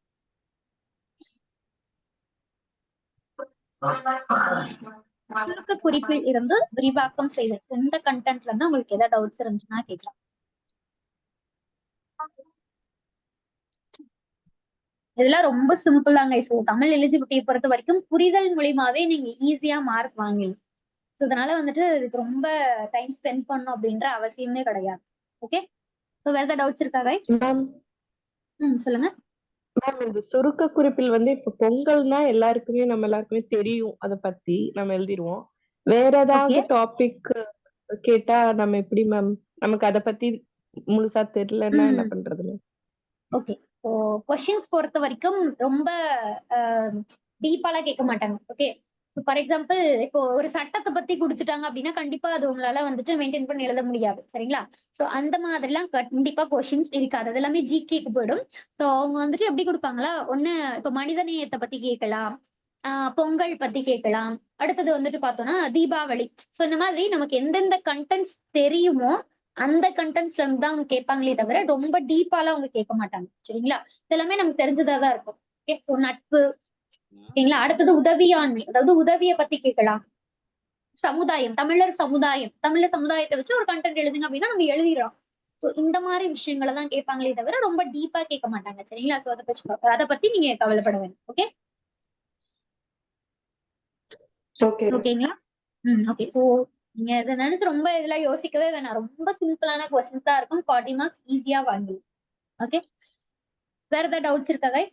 சுருக்க குறிப்பில் இருந்து விரிவாக்கம் செய்தல் எந்த கண்டென்ட்ல இருந்து உங்களுக்கு ஏதாவது டவுட்ஸ் இருந்துச்சுன்னா கேட்கலாம். இதெல்லாம் ரொம்ப சிம்பிள் தாங்க. ஸோ தமிழ் எலிஜிபிலிட்டியை பொறுத்த வரைக்கும் புரிதல் மூலியமாவே நீங்க ஈஸியா மார்க் வாங்கலாம். ஸோ இதனால வந்துட்டு இதுக்கு ரொம்ப டைம் ஸ்பெண்ட் பண்ணணும் அப்படின்ற அவசியமே கிடையாது. ஓகே. ஸோ வேற ஏதாவது டவுட்ஸ் இருக்கா guys? மேம் சொல்லுங்க. மேம் இந்த சுருக்க குறிப்பில் வந்து இப்ப பொங்கல்னா நம்ம எல்லாருக்குமே தெரியும், அதை பத்தி நம்ம எழுதிருவோம். வேற ஏதாவது டாபிக் கேட்டா நம்ம எப்படி மேம், நமக்கு அதை பத்தி முழுசா தெரியலன்னா என்ன பண்றது மேம்? ஓகே. ஸோ கொஸ்டின்ஸ் பொறுத்த வரைக்கும் ரொம்ப டீப்பாலாம் கேட்க மாட்டாங்க. ஓகே. ஃபார் எக்ஸாம்பிள் இப்போ ஒரு சட்டத்தை பத்தி கொடுத்துட்டாங்க அப்படின்னா கண்டிப்பா அது உங்களால வந்துட்டு மெயின்டைன் பண்ணி எழுத முடியாது. சரிங்களா? சோ அந்த மாதிரிலாம் கண்டிப்பா கொஸ்டின்ஸ் இருக்காது. அது எல்லாமே ஜிகேக்கு போயிடும். சோ அவங்க வந்துட்டு எப்படி கொடுப்பாங்களா, ஒண்ணு இப்ப மனிதநேயத்தை பத்தி கேட்கலாம், பொங்கல் பத்தி கேட்கலாம். அடுத்தது வந்துட்டு பார்த்தோம்னா தீபாவளி. சோ இந்த மாதிரி நமக்கு எந்தெந்த கண்டென்ட்ஸ் தெரியுமோ அந்த கண்டென்ட்ஸ்ல இருந்து தான் அவங்க கேட்பாங்களே தவிர ரொம்ப டீப்பாலாம் அவங்க கேட்க மாட்டாங்க. சரிங்களா? இதெல்லாமே நமக்கு தெரிஞ்சதாதான் இருக்கும். ஓகே. சோ நட்பு. ஓகேங்களா? அடுத்தது உதவியாண்மை, அதாவது உதவியை பத்தி கேட்கலாம். சமுதாயம், தமிழர் சமுதாயம், தமிழர் சமுதாயத்தை வச்சு ஒரு கண்டென்ட் எழுதுங்க அப்படின்னா நம்ம எழுதிடுறோம். ஸோ இந்த மாதிரி விஷயங்களை தான் கேட்பாங்களே தவிர ரொம்ப டீப்பா கேட்க மாட்டாங்க. சரிங்களா? ஸோ அதை பத்தி நீங்க கவலைப்பட வேணும். ஓகே. ஓகேங்களா? ஓகே. ஸோ நீங்க இதை நினைச்சு ரொம்ப இதெல்லாம் யோசிக்கவே வேணாம். ரொம்ப சிம்பிளான கொஸ்டின்ஸ் தான் இருக்கும். 40 மார்க்ஸ் ஈஸியா வாங்கி. ஓகே. வேற ஏதாவது டவுட்ஸ் இருக்கா guys?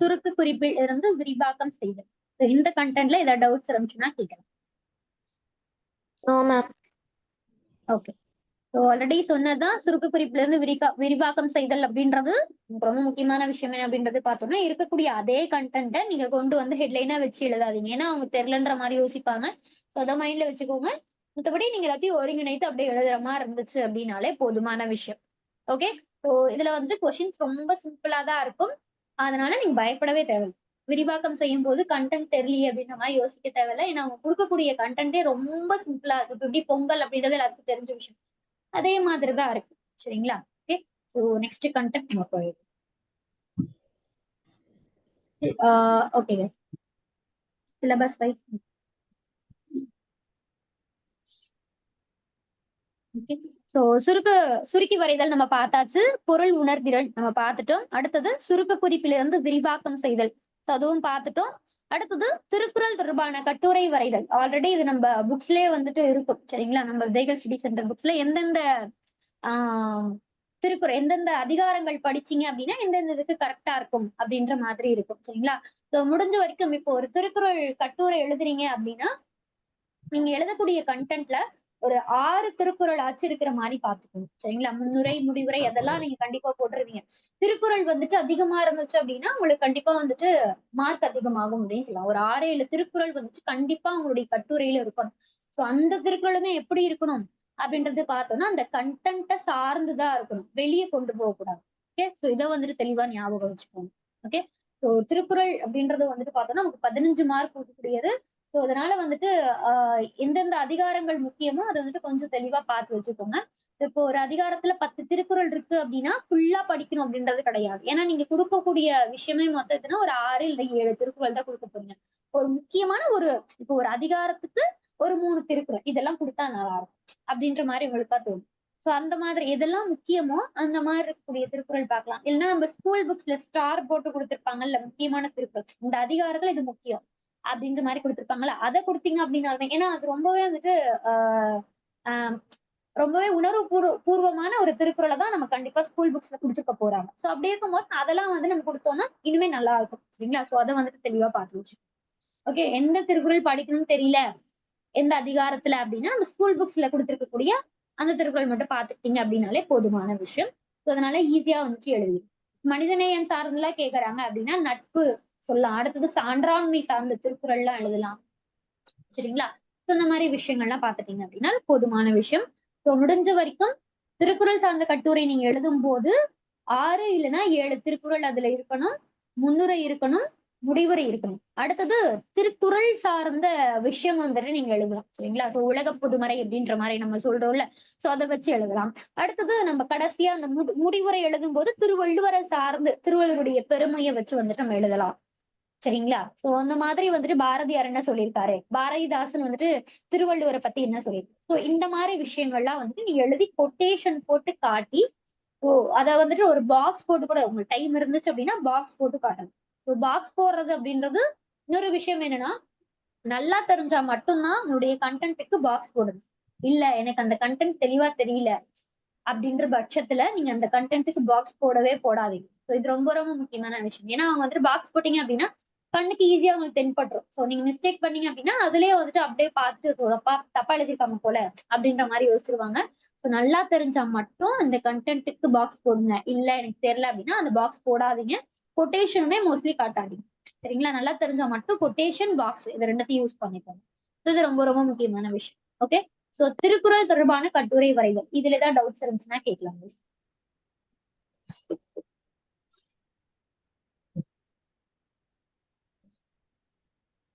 சுருக்கு குறிப்பில் இருந்து விரிவாக்கம் செய்தல். இந்த கண்டென்ட்ல ஏதாவது டவுட்ஸ் இருந்துச்சுன்னா கேட்கலாம். No ma'am. Okay. So already சொன்னதுதான் சுருக்கு குறிப்புல இருந்து விரிவாக்கம் செய்தல் அப்படின்றது ரொம்ப முக்கியமான விஷயம். என்ன அப்படின்றது பார்த்தோம்னா இருக்கக்கூடிய அதே கண்டென்ட்டை நீங்க கொண்டு வந்து ஹெட்லைனா வச்சு எழுதாதீங்க. ஏன்னா அவங்க தெரியலன்ற மாதிரி யோசிப்பாங்க. ஸோ அதை மைண்ட்ல வச்சுக்கோங்க. மற்றபடி நீங்க எல்லாத்தையும் ஒருங்கிணைத்து அப்படியே எழுதுற மாதிரி இருந்துச்சு அப்படின்னாலே போதுமான விஷயம். ஓகே. ஸோ இதுல வந்து கொஸ்டின்ஸ் ரொம்ப சிம்பிளா தான் இருக்கும். அதனால நீங்க பயப்படவே தேவையில்லை. விரிவாக்கம் செய்யும் போது கண்டென்ட் தெரியல அப்படின்ற மாதிரி யோசிக்க தேவையில்லை. ஏன்னா அவங்க கொடுக்கக்கூடிய கண்டென்ட்டே ரொம்ப சிம்பிளா இருக்கும். இப்ப எப்படி பொங்கல் அப்படின்றது எல்லாத்துக்கும் தெரிஞ்ச விஷயம். அதே மாதிரிதான் இருக்கு. சரிங்களா? ஓகே. ஸோ நெக்ஸ்ட் கண்டென்ட் நம்ம போயிடும். Okay. Syllabus wise okay. So சுருக்கி வரைதல் நம்ம பார்த்தாச்சு. பொருள் உணர்திறன் நம்ம பார்த்துட்டோம். அடுத்தது சுருக்க குறிப்பிலிருந்து விரிவாக்கம் செய்தல், அதுவும் பார்த்துட்டோம். அடுத்தது திருக்குறள் தொடர்பான கட்டுரை வரைதல். ஆல்ரெடி இது நம்ம புக்ஸ்லயே வந்துட்டு இருக்கும். சரிங்களா? நம்ம விதைகள் ஸ்டடி சென்டர் புக்ஸ்ல எந்தெந்த திருக்குறள் எந்தெந்த அதிகாரங்கள் படிச்சீங்க அப்படின்னா எந்தெந்த இதுக்கு கரெக்டா இருக்கும் அப்படின்ற மாதிரி இருக்கும். சரிங்களா? சோ முடிஞ்ச வரைக்கும் இப்போ ஒரு திருக்குறள் கட்டுரை எழுதுறீங்க அப்படின்னா நீங்க எழுதக்கூடிய கண்டென்ட்ல ஒரு 6 திருக்குறள் ஆச்சு இருக்கிற மாதிரி பாத்துக்கணும். சரிங்களா? முன்னுரை, முடிவுரை அதெல்லாம் நீங்க கண்டிப்பா போட்டுருவீங்க. திருக்குறள் வந்துட்டு அதிகமா இருந்துச்சு அப்படின்னா உங்களுக்கு கண்டிப்பா வந்துட்டு மார்க் அதிகமாகும் அப்படின்னு சொல்லலாம். ஒரு 6, 7 திருக்குறள் வந்துட்டு கண்டிப்பா உங்களுடைய கட்டுரையில இருக்கணும். சோ அந்த திருக்குறளுமே எப்படி இருக்கணும் அப்படின்றது பார்த்தோம்னா அந்த கண்டென்ட்டை சார்ந்துதான் இருக்கணும். வெளியே கொண்டு போக கூடாது. ஓகே. சோ இதை வந்துட்டு தெளிவா ஞாபகம் வச்சுக்கோங்க. ஓகே. சோ திருக்குறள் அப்படின்றது வந்துட்டு பார்த்தோம்னா நமக்கு 15 மார்க் கொடுக்கக்கூடியது. சோ அதனால வந்துட்டு எந்தெந்த அதிகாரங்கள் முக்கியமோ அதை வந்துட்டு கொஞ்சம் தெளிவா பார்த்து வச்சுக்கோங்க. இப்போ ஒரு அதிகாரத்துல 10 திருக்குறள் இருக்கு அப்படின்னா ஃபுல்லா படிக்கணும் அப்படின்றது கிடையாது. ஏன்னா நீங்க கொடுக்கக்கூடிய விஷயமே மொத்தத்துல ஒரு 6 இல்ல 7 திருக்குறள் தான் கொடுக்க போறீங்க. ஒரு முக்கியமான இப்போ ஒரு அதிகாரத்துக்கு ஒரு 3 திருக்குறள் இதெல்லாம் கொடுத்தா நல்லா இருக்கும் அப்படின்ற மாதிரி உங்களுக்கா தோணும். சோ அந்த மாதிரி எதெல்லாம் முக்கியமோ அந்த மாதிரி இருக்கக்கூடிய திருக்குறள் பார்க்கலாம். இல்லைன்னா நம்ம ஸ்கூல் புக்ஸ்ல ஸ்டார் போட்டு கொடுத்திருப்பாங்கல்ல முக்கியமான திருக்குறள் இந்த அதிகாரத்துல இது முக்கியம் அப்படின்ற மாதிரி கொடுத்திருப்பாங்கல்ல அதை கொடுத்தீங்க அப்படின்னாலுமே ஏன்னா அது ரொம்பவே வந்துட்டு ஆஹ் ஆஹ் ரொம்பவே உணர்வு பூர்வமான ஒரு திருக்குறளை தான் நம்ம கண்டிப்பா ஸ்கூல் புக்ஸ்ல கொடுத்துருக்க போறாங்க. சோ அப்படி இருக்கும்போது அதெல்லாம் வந்து நம்ம கொடுத்தோம்னா இனிமே நல்லா இருக்கும் சரிங்களா. சோ அதை வந்துட்டு தெளிவா பார்த்து வச்சு ஓகே. எந்த திருக்குறள் படிக்கணும்னு தெரியல எந்த அதிகாரத்துல அப்படின்னா நம்ம ஸ்கூல் புக்ஸ்ல கொடுத்துருக்கக்கூடிய அந்த திருக்குறள் மட்டும் பாத்துக்கிட்டீங்க அப்படின்னாலே போதுமான விஷயம். சோ அதனால ஈஸியா வந்துட்டு எழுதி மனிதநேயம் சார்ந்தெல்லாம் கேக்குறாங்க அப்படின்னா நட்பு சொல்லலாம். அடுத்தது சான்றாண்மை சார்ந்த திருக்குறள் எல்லாம் எழுதலாம் சரிங்களா. சோ இந்த மாதிரி விஷயங்கள்லாம் பாத்துட்டீங்க அப்படின்னா போதுமான விஷயம். சோ முடிஞ்ச வரைக்கும் திருக்குறள் சார்ந்த கட்டுரை நீங்க எழுதும் போது 6 இல்லைன்னா 7 திருக்குறள் அதுல இருக்கணும், முன்னுரை இருக்கணும், முடிவுரை இருக்கணும். அடுத்தது திருக்குறள் சார்ந்த விஷயம் வந்துட்டு நீங்க எழுதலாம் சரிங்களா. சோ உலக பொதுமறை அப்படின்ற மாதிரி நம்ம சொல்றோம்ல சோ அதை வச்சு எழுதலாம். அடுத்தது நம்ம கடைசியா அந்த முடிவுரை எழுதும் போது திருவள்ளுவரை சார்ந்து திருவள்ளுவருடைய பெருமையை வச்சு வந்துட்டு நம்ம எழுதலாம் சரிங்களா. சோ அந்த மாதிரி வந்துட்டு பாரதியார் என்ன சொல்லியிருக்காரு, பாரதிதாசன் வந்துட்டு திருவள்ளுவரை பத்தி என்ன சொல்லியிருக்காரு. சோ இந்த மாதிரி விஷயங்கள்லாம் வந்துட்டு நீங்க எழுதி கொட்டேஷன் போட்டு காட்டி அத வந்துட்டு ஒரு பாக்ஸ் போட்டு கூட உங்களுக்கு டைம் இருந்துச்சு அப்படின்னா பாக்ஸ் போட்டு காட்டணும். பாக்ஸ் போடுறது அப்படின்றது இன்னொரு விஷயம் என்னன்னா நல்லா தெரிஞ்சா மட்டும்தான் உங்களுடைய கண்டென்ட்டுக்கு பாக்ஸ் போடுது. இல்ல எனக்கு அந்த கண்டென்ட் தெளிவா தெரியல அப்படின்ற பட்சத்துல நீங்க அந்த கண்டென்ட்டுக்கு பாக்ஸ் போடவே போடாதீங்க. இது ரொம்ப ரொம்ப முக்கியமான விஷயம். ஏன்னா அவங்க வந்துட்டு பாக்ஸ் போட்டீங்க அப்படின்னா கண்ணுக்கு ஈஸியா உங்களுக்கு தென்பட்டுரும். சோ நீங்க மிஸ்டேக் பண்ணீங்க அப்படின்னா அதுலயே வந்துட்டு அப்படியே பார்த்துட்டு தப்பா எழுதிருக்காங்க போல அப்படின்ற மாதிரி யோசிச்சிருவாங்க. சோ நல்லா தெரிஞ்சா மட்டும் அந்த கண்டென்ட்டுக்கு பாக்ஸ் போடுங்க. இல்ல எனக்கு தெரியல அப்படின்னா அந்த பாக்ஸ் போடாதீங்க. கொட்டேஷனுமே மோஸ்ட்லி காட்டாதீங்க சரிங்களா. நல்லா தெரிஞ்சா மட்டும் கொட்டேஷன் பாக்ஸ் இது ரெண்டத்தையும் யூஸ் பண்ணிக்கோங்க. இது ரொம்ப ரொம்ப முக்கியமான விஷயம். ஓகே. சோ திருக்குறள் தொடர்பான கட்டுரை வரைதல் இதுல ஏதாவது டவுட்ஸ் இருந்துச்சுன்னா கேட்கலாம் மிஸ்.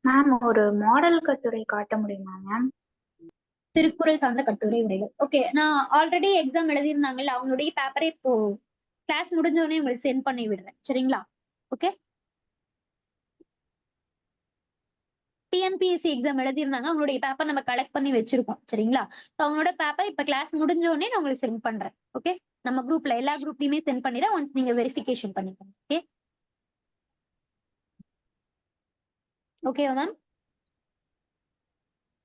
மேம் ஒரு மாடல் கட்டுரை காட்ட முடியுமா மேம்? திருக்குறள் சார்ந்த கட்டுரை உரைகள். ஓகே. நான் ஆல்ரெடி எக்ஸாம் எழுதியிருந்தாங்கல்ல அவங்களுடைய பேப்பரை இப்போ கிளாஸ் முடிஞ்சோடனே உங்களுக்கு சென்ட் பண்ணி விடுறேன் சரிங்களா. ஓகே. டிஎன்பிஎஸ்சி எக்ஸாம் எழுதியிருந்தாங்க அவங்களுடைய பேப்பர் நம்ம கலெக்ட் பண்ணி வச்சிருக்கோம் சரிங்களா. அவங்களோட பேப்பர் இப்ப கிளாஸ் முடிஞ்சோடனே நான் உங்களுக்கு சென்ட் பண்றேன். ஓகே. நம்ம குரூப்ல எல்லா குரூப்லயுமே சென்ட் பண்ணிடுறேன். ஒன்ஸ் நீங்க வெரிஃபிகேஷன் பண்ணிக்கோங்க. ஓகே. ஓகேவா ma'am?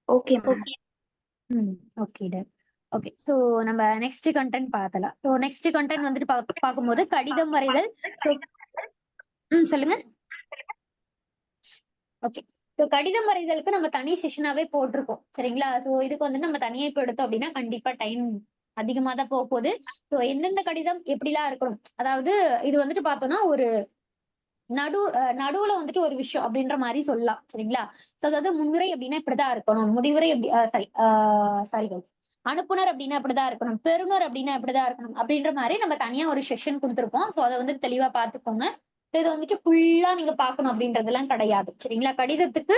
Okay ma'am. Okay. Okay done. Okay. So நம்ம நெக்ஸ்ட் கண்டென்ட் பார்த்தலாம். சோ நெக்ஸ்ட் கண்டென்ட் வந்துட்டு பார்க்கும்போது கடிதம் வரைதல். சொல்லுங்க. ஓகே. சோ கடிதம் வரைதலுக்கு நம்ம தனி செஷனாவே போட்டிருக்கோம் சரிங்களா. சோ இதுக்கு வந்து நம்ம தனியா இப்ப எடுத்தோம் அப்படின்னா கண்டிப்பா டைம் அதிகமா தான் போக போகுது. சோ எந்தெந்த கடிதம் எப்படிலாம் இருக்கணும் அதாவது இது வந்துட்டு பார்த்தோம்னா ஒரு நடுவுல வந்துட்டு ஒரு விஷயம் அப்படின்ற மாதிரி சொல்லலாம் சரிங்களா. சோ அதாவது முன்னுரை அப்படின்னா இப்படிதான் இருக்கணும், முடிவுரை எப்படி சாரி அனுப்புனர் அப்படின்னா இப்படிதான் இருக்கணும், பெறுநர் அப்படின்னா இப்படிதான் இருக்கணும் அப்படின்ற மாதிரி நம்ம தனியா ஒரு செஷன் கொடுத்துருப்போம். சோ அதை வந்து தெளிவா பாத்துக்கோங்க. இது வந்துட்டு ஃபுல்லா நீங்க பாக்கணும் அப்படின்றதெல்லாம் கிடையாது சரிங்களா. கடிதத்துக்கு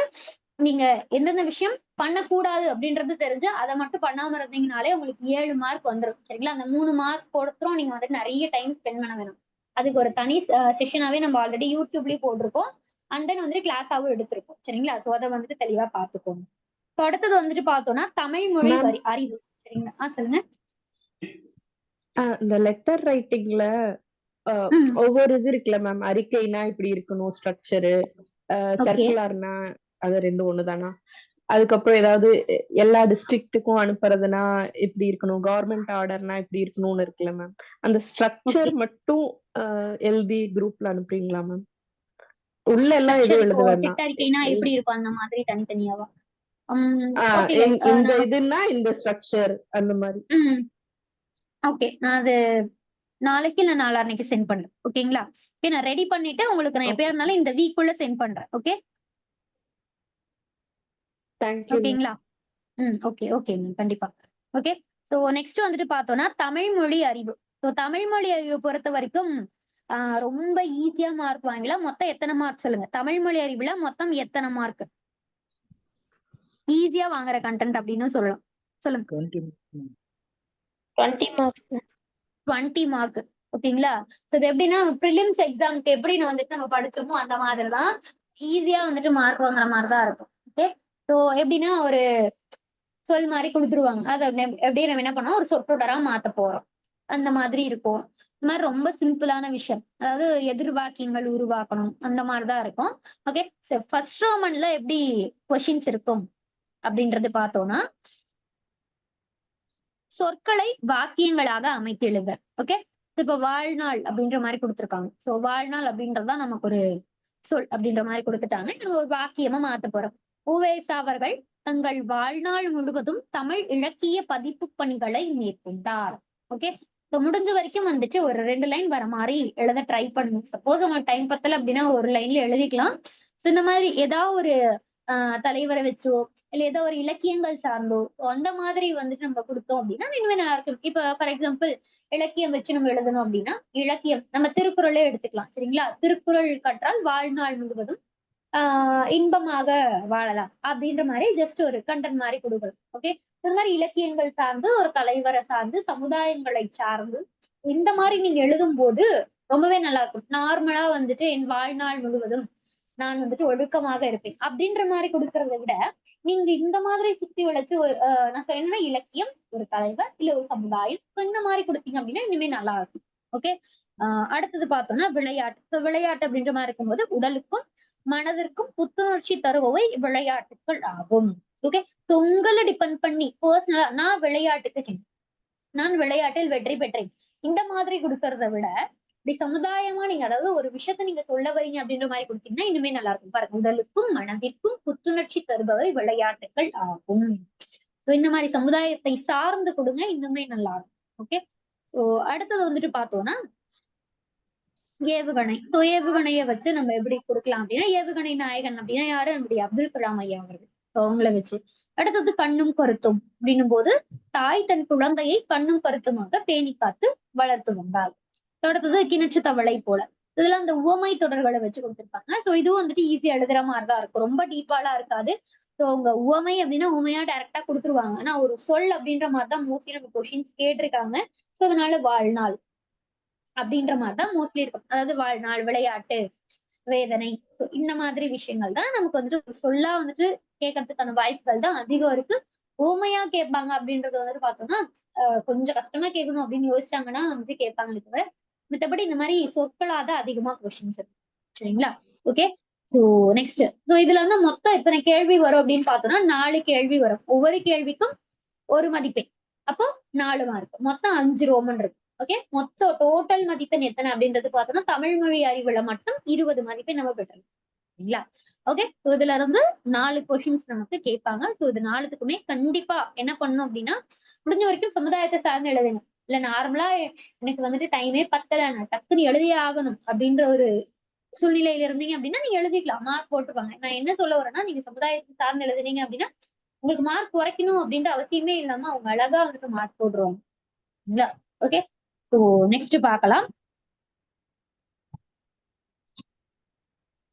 நீங்க எந்தெந்த விஷயம் பண்ணக்கூடாது அப்படின்றது தெரிஞ்சு அதை மட்டும் பண்ணாம இருந்தீங்கனாலே உங்களுக்கு 7 மார்க் வந்துடும் சரிங்களா. அந்த 3 மார்க் கொடுத்துரும் நீங்க வந்துட்டு நிறைய டைம் ஸ்பெண்ட் பண்ண வேணும். அதுக்கு ஒரு தனி செஷனாவே நம்ம ஆல்ரெடி யூடியூப்லயும் போட்டிருக்கோம். அண்ட் தென் வந்துட்டு கிளாஸாவும் எடுத்திருக்கோம் சரிங்களா. சோ அதை வந்துட்டு தெளிவா பாத்துக்கோங்க. அடுத்தது வந்துட்டு பார்த்தோம்னா தமிழ் மொழி அறிவு சரிங்களா. சொல்லுங்க. இந்த லெட்டர் ரைட்டிங்ல ஒவ்வொரு இது இருக்குல்ல மேம். அறிக்கைனா இப்படி இருக்கணும் ஸ்ட்ரக்சரு, சர்க்குலர்னா அது 2 ஒண்ணுதானா? அதுக்கப்புறம் ஏதாவது எல்லா டிஸ்ட்ரிக்ட்டுக்கும் அனுப்புறதுனா இப்படி இருக்கணும், கவர்மெண்ட் ஆர்டர்னா இப்படி இருக்கணும்னு இருக்குல்ல மேம். அந்த ஸ்ட்ரக்சர் மட்டும் எழுதி குரூப்ல அனுப்புறீங்களா மேம்? உள்ள எல்லாம் எதுவும் எழுத வேண்டாம். அறிக்கைனா எப்படி இருக்கும் அந்த மாதிரி தனித்தனியாவா? இந்த இதுன்னா இந்த ஸ்ட்ரக்சர் அந்த மாதிரி. ஓகே. நான் அது நாளைக்கு இல்ல நாளான்னைக்கு சென்ட் பண்றேன். ஓகேங்களா. ஓகே. நான் ரெடி பண்ணிட்டு உங்களுக்கு நான் எப்படியா இருந்தாலும் இந்த வீக்குள்ள சென்ட் பண்றேன். ஓகே. ஓகேங்களா. ஓகே ஓகே மேம் கண்டிப்பா. ஓகே. சோ நெக்ஸ்ட் வந்துட்டு பார்த்தோம்னா தமிழ் மொழி அறிவு. சோ தமிழ் மொழி அறிவு பொறுத்த வரைக்கும் ரொம்ப ஈஸியா மார்க் வாங்கலாம். மொத்தம் எத்தனை மார்க் சொல்லுங்க. தமிழ் மொழி அறிவுல மொத்தம் எத்தனை மார்க் ஈஸியா வாங்குற கண்டென்ட் அப்படின்னு சொல்லலாம். சொல்லுங்க. 20 மார்க்ஸ். 20 மார்க். ஓகேங்களா? சோ இது எப்படின்னா ப்ரிலிம்ஸ் எக்ஸாம்க்கு எப்படி வந்துட்டு நம்ம படிச்சோமோ அந்த மாதிரிதான் ஈஸியா வந்துட்டு மார்க் வாங்குற மாதிரிதான் இருக்கும். ஓகே, சோ எப்படின்னா ஒரு சொல் மாதிரி கொடுத்துருவாங்க. அதை எப்படியே நம்ம என்ன பண்ணோம், ஒரு சொற்றொடரா மாத்த போறோம். அந்த மாதிரி இருக்கும். இந்த மாதிரி ரொம்ப சிம்பிளான விஷயம். அதாவது எதிர் வாக்கியங்கள் உருவாக்கணும் அந்த மாதிரிதான் இருக்கும். ஓகே, ஃபர்ஸ்ட் ரோமன்ல எப்படி கொஸ்டின்ஸ் இருக்கும் அப்படின்றது பார்த்தோம்னா, சொற்களை வாக்கியங்களாக அமைத்து எழுத. ஓகே, இப்ப வாழ்நாள் அப்படின்ற மாதிரி கொடுத்துருக்காங்க. சோ வாழ்நாள் அப்படின்றதுதான் நமக்கு ஒரு சொல் அப்படின்ற மாதிரி கொடுத்துட்டாங்க. நம்ம ஒரு வாக்கியமா மாத்த போறோம். உவேசா அவர்கள் தங்கள் வாழ்நாள் முழுவதும் தமிழ் இலக்கிய பதிப்பு பணிகளை மேற்கொண்டார். ஓகே, முடிஞ்ச வரைக்கும் வந்துட்டு ஒரு 2 லைன் வர மாதிரி எழுத ட்ரை பண்ணுங்க. சப்போஸ் அவங்க டைம் பத்தல அப்படின்னா ஒரு லைன்ல எழுதிக்கலாம். இந்த மாதிரி ஏதாவது ஒரு தலைவரை வச்சோ இல்ல ஏதோ ஒரு இலக்கியங்கள் சார்ந்தோ அந்த மாதிரி வந்துட்டு நம்ம கொடுத்தோம் அப்படின்னா இனிமே நல்லா இருக்கும். இப்ப ஃபார் எக்ஸாம்பிள் இலக்கியம் வச்சு நம்ம எழுதணும் அப்படின்னா, இலக்கியம் நம்ம திருக்குறளே எடுத்துக்கலாம். சரிங்களா? திருக்குறள் கற்றால் வாழ்நாள் முழுவதும் இன்பமாக வாழலாம் அப்படின்ற மாதிரி ஜஸ்ட் ஒரு கண்டென்ட் மாதிரி கொடுக்கணும். ஓகே, இந்த மாதிரி இலக்கியங்கள் சார்ந்து ஒரு தலைவரை சார்ந்து சமுதாயங்களை சார்ந்து இந்த மாதிரி நீங்க எழுதும் போது ரொம்பவே நல்லா இருக்கும். நார்மலா வந்துட்டு என் வாழ்நாள் முழுவதும் நான் வந்துட்டு ஒழுக்கமாக இருப்பேன் அப்படின்ற மாதிரி கொடுக்கறத விட நீங்க இந்த மாதிரி சுத்தி வளைச்சு நான் சொல்றேன்னா இலக்கியம், ஒரு தலைவர் இல்ல ஒரு சமுதாயம் இந்த மாதிரி கொடுத்தீங்க அப்படின்னா இனிமே நல்லா இருக்கும். ஓகே, அடுத்தது பார்த்தோம்னா விளையாட்டு. விளையாட்டு அப்படின்ற மாதிரி இருக்கும்போது உடலுக்கும் மனதிற்கும் புத்துணர்ச்சி தருபவை விளையாட்டுகள் ஆகும். ஓகே, உங்களை டிபெண்ட் பண்ணி பர்சனலா நான் விளையாட்டுக்கு சென்றேன், நான் விளையாட்டில் வெற்றி பெற்றேன் இந்த மாதிரி கொடுக்கறத விட இப்படி சமுதாயமா நீங்க அதாவது ஒரு விஷயத்த நீங்க சொல்ல வரீங்க அப்படின்ற மாதிரி கொடுத்தீங்கன்னா இனிமே நல்லா இருக்கும். பாருங்க, உடலுக்கும் மனதிற்கும் புத்துணர்ச்சி தருபவை விளையாட்டுகள் ஆகும். சோ இந்த மாதிரி சமுதாயத்தை சார்ந்து கொடுங்க, இன்னுமே நல்லா இருக்கும். ஓகே, சோ அடுத்தது வந்துட்டு பார்த்தோம்னா ஏவுகணை. ஏவுகணையை வச்சு நம்ம எப்படி கொடுக்கலாம் அப்படின்னா, ஏவுகணை நாயகன் அப்படின்னா யாரு, நம்முடைய அப்துல் கலாம் ஐயா அவர்கள். அவங்கள வச்சு அடுத்தது கண்ணும் கருத்தும் அப்படின்னும் போது தாய் தன் குழந்தையை கண்ணும் கருத்துமாக பேணி காத்து வளர்த்து வந்தாள். அடுத்தது கிணற்று தவளை போல. இதெல்லாம் அந்த உவமை தொடர்களை வச்சு கொடுத்திருப்பாங்க. சோ இதுவும் வந்துட்டு ஈஸியா எழுதுற மாதிரிதான் இருக்கும். ரொம்ப டீப்பாலாம் இருக்காது. சோ உங்க உவமை அப்படின்னா உண்மையா டைரக்டா கொடுத்துருவாங்க. ஆனா ஒரு சொல் அப்படின்ற மாதிரிதான் மோஸ்ட்லி நம்ம கொஸ்டின்ஸ் கேட்டிருக்காங்க. சோ அதனால வாழ்நாள் அப்படின்ற மாதிரிதான் மோஸ்ட்லி இருக்கும். அதாவது வாழ்நாள், விளையாட்டு, வேதனை இந்த மாதிரி விஷயங்கள் தான் நமக்கு வந்துட்டு சொல்லா வந்துட்டு கேட்கறதுக்கான வாய்ப்புகள் தான் அதிகம் இருக்கு. ஊமையா கேட்பாங்க அப்படின்றத வந்துட்டு பார்த்தோம்னா கொஞ்சம் கஷ்டமா கேட்கணும் அப்படின்னு யோசிச்சாங்கன்னா வந்துட்டு கேட்பாங்களே தவிர மத்தபடி இந்த மாதிரி சொற்களாதான் அதிகமா கொஸ்டின்ஸ் இருக்கு. சரிங்களா? ஓகே, சோ நெக்ஸ்ட் இதுல வந்து மொத்தம் எத்தனை கேள்வி வரும் அப்படின்னு பார்த்தோம்னா 4 கேள்வி வரும். ஒவ்வொரு கேள்விக்கும் 1 மதிப்பெண். அப்போ 4 மார்க், மொத்தம் 5 ரோமன் இருக்கு. ஓகே, மொத்தம் டோட்டல் மதிப்பெண் எத்தனை அப்படின்றது பார்த்தோம்னா தமிழ் மொழி அறிவுல மட்டும் 20 மதிப்பெண் நம்ம பெற்றோம். சரிங்களா? ஓகே, இதுல இருந்து 4 கொஸ்டின்ஸ் நமக்கு கேட்பாங்க. சோ இது 4த்துக்குமே கண்டிப்பா என்ன பண்ணணும் அப்படின்னா முடிஞ்ச வரைக்கும் சமுதாயத்தை சார்ந்து எழுதுங்க. இல்ல நார்மலா எனக்கு வந்துட்டு டைமே பத்தல, நான் டக்குன்னு எழுதியே ஆகணும் அப்படின்ற ஒரு சூழ்நிலையில இருந்தீங்க அப்படின்னா நீங்க எழுதிக்கலாம், மார்க் போட்டுருப்பாங்க. நான் என்ன சொல்ல வரேன்னா நீங்க சமுதாயத்தை சார்ந்து எழுதுனீங்க அப்படின்னா உங்களுக்கு மார்க் குறைக்கணும் அப்படின்ற அவசியமே இல்லாம அவங்க அழகா வந்துட்டு மார்க் போடுறோம். ஓகே, சோ நெக்ஸ்ட் பார்க்கலாம்.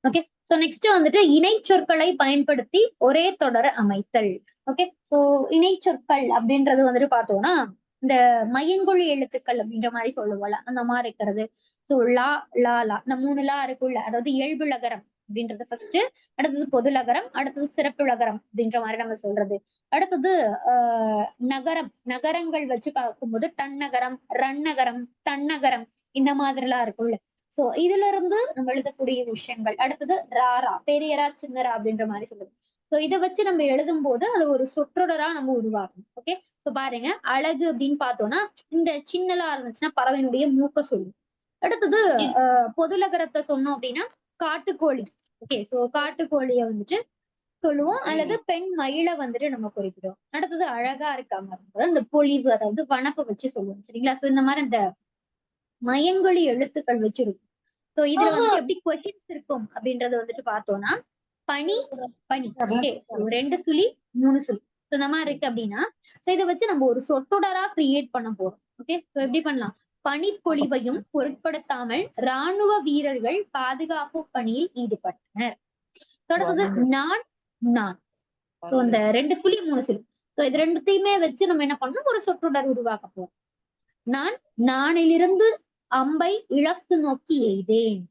ஓகே, சோ நெக்ஸ்ட் வந்துட்டு இணை சொற்களை பயன்படுத்தி ஒரே தொடர அமைத்தல். ஓகே, சோ இணை சொற்கள் அப்படின்றது வந்துட்டு பார்த்தோம்னா இந்த மையங்கொழி எழுத்துக்கள் அப்படின்ற மாதிரி சொல்லுவோம்ல அந்த மாதிரி இருக்கிறது. சோ லா லா லா இந்த 3 லா இருக்குள்ள, அதாவது இயல்புலகரம் அப்படின்றது ஃபர்ஸ்ட், அடுத்தது பொதுலகரம், அடுத்தது சிறப்புலகரம் அப்படின்ற மாதிரி நம்ம சொல்றது. அடுத்தது நகரம், நகரங்கள் வச்சு பார்க்கும்போது தன்னகரம், ரன்னகரம், தன்னகரம் இந்த மாதிரி எல்லாம் இருக்குல்ல. சோ இதுல இருந்து நம்ம எழுதக்கூடிய விஷயங்கள். அடுத்தது ராரா, பெரியரா சின்னரா அப்படின்ற மாதிரி சொல்லுது. சோ இதை வச்சு நம்ம எழுதும் போது அது ஒரு சொற்றொடரா நம்ம உருவாக்கணும். ஓகே, சோ பாருங்க, அழகு அப்படின்னு பார்த்தோம்னா இந்த சின்னலா இருந்துச்சுன்னா பறவையினுடைய மூக்க சொல்லும். அடுத்தது பொதுலகரத்தை சொன்னோம் அப்படின்னா காட்டுக்கோழி. ஓகே, சோ காட்டுக்கோழிய வந்துட்டு சொல்லுவோம், அல்லது பெண் மயில வந்துட்டு நம்ம குறிப்பிடுவோம். அடுத்தது அழகா இருக்காங்க இந்த பொழிவு, அதாவது வனப்பை வச்சு சொல்லுவோம். சரிங்களா? சோ இந்த மாதிரி இந்த மயங்கொழி எழுத்துக்கள் வச்சிருக்கும். சோ இதுல வந்து எப்படி கொஸ்டின்ஸ் இருக்கும் அப்படின்றத வந்துட்டு பார்த்தோம்னா பனி பனி. ஓகே, 2 சுழி 3 சுழி இந்த மாதிரி இருக்கு அப்படின்னா சோ இதை வச்சு நம்ம ஒரு சொற்றொடரா கிரியேட் பண்ண போறோம். ஓகே, சோ எப்படி பண்ணலாம், பனிப்பொழிவையும் பொருட்படுத்தாமல் ராணுவ வீரர்கள் பாதுகாப்பு பணியில் ஈடுபட்டனர். தொடர்ந்து நான் நான் சோ இந்த 2 சுழி 3 சுழி. சோ இது ரெண்டுத்தையுமே வச்சு நம்ம என்ன பண்ணணும், ஒரு சொற்றொடர் உருவாக்க போறோம். நான் நாணிலிருந்து அம்பை இலக்கு நோக்கி எய்தேன்.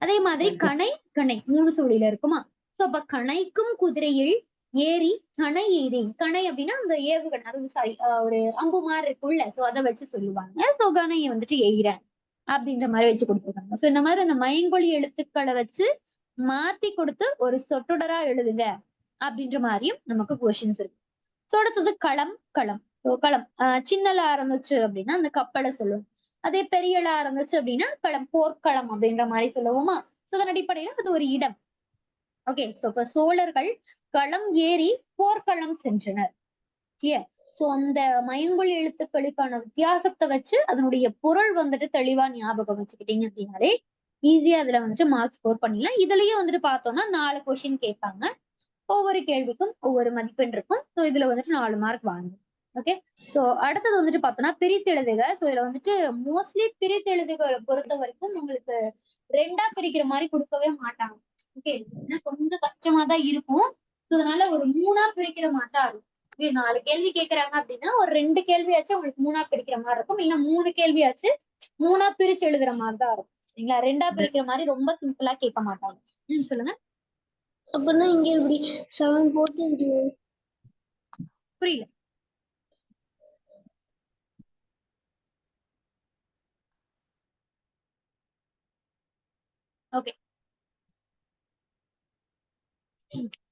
அதே மாதிரி கணை கணை 3 சுழியில இருக்குமா? சோ அப்ப கணைக்கும் குதிரையில் ஏறி கணை எய்தேன். கணை அப்படின்னா அந்த ஏவுகணை, அது சாரி ஒரு அம்பு மாதிரி இருக்குல்ல, சோ அதை வச்சு சொல்லுவாங்க. சோ கணையை வந்துட்டு எய்கிறேன் அப்படின்ற மாதிரி வச்சு கொடுத்துருக்காங்க. சோ இந்த மாதிரி அந்த மயங்கொலி எழுத்துக்களை வச்சு மாத்தி கொடுத்து ஒரு சொற்றொடரா எழுதுங்க அப்படின்ற மாதிரியும் நமக்கு கொஸ்டின்ஸ் இருக்கு. சோ அடுத்தது களம் களம். சோ களம் சின்னல ஆரம்பிச்சு அப்படின்னா அந்த கப்பலை சொல்லுவோம். அதே பெரியலா இருந்துச்சு அப்படின்னா களம், போர்க்களம் அப்படின்ற மாதிரி சொல்லுவோமா? சோ அதன் அடிப்படையில அது ஒரு இடம். ஓகே, சோ இப்ப சோழர்கள் களம் ஏறி போர்க்களம் சென்றனர். சோ அந்த மயங்கொலி எழுத்துக்களுக்கான வித்தியாசத்தை வச்சு அதனுடைய பொருள் வந்துட்டு தெளிவா ஞாபகம் வச்சுக்கிட்டீங்க அப்படின்னாலே ஈஸியா அதுல வந்துட்டு மார்க் ஸ்கோர் பண்ணிடலாம். இதுலயும் வந்துட்டு பார்த்தோம்னா 4 கொஸ்டின் கேட்பாங்க. ஒவ்வொரு கேள்விக்கும் ஒவ்வொரு மதிப்பெண் இருக்கும். ஸோ இதுல வந்துட்டு 4 மார்க் வாங்கும். ஓகே, ஸோ அடுத்தது வந்துட்டு பார்த்தோம்னா பிரித்தெழுதுக. ஸோ இதுல வந்துட்டு மோஸ்ட்லி பிரித்தெழுதுகளை பொறுத்த வரைக்கும் உங்களுக்கு 2ஆ பிரிக்கிற மாதிரி கொடுக்கவே மாட்டாங்க. ஓகே, கொஞ்சம் கஷ்டமா தான் இருக்கும். ஸோ அதனால ஒரு 3ஆ பிரிக்கிற மாதிரி தான் இருக்கும். 4 கேள்வி கேட்கறாங்க அப்படின்னா ஒரு 2 கேள்வியாச்சும் உங்களுக்கு 3ஆ பிரிக்கிற மாதிரி இருக்கும். இல்ல 3 கேள்வியாச்சு 3ஆ பிரிச்சு எழுதுற மாதிரி தான் இருக்கும். சரிங்களா? 2ஆ பிரிக்கிற மாதிரி ரொம்ப சிம்பிளா கேட்க மாட்டாங்க. சொல்லுங்க. அப்படின்னா இங்க இப்படி 7 போட்டு இப்படி புரியல. ஓகே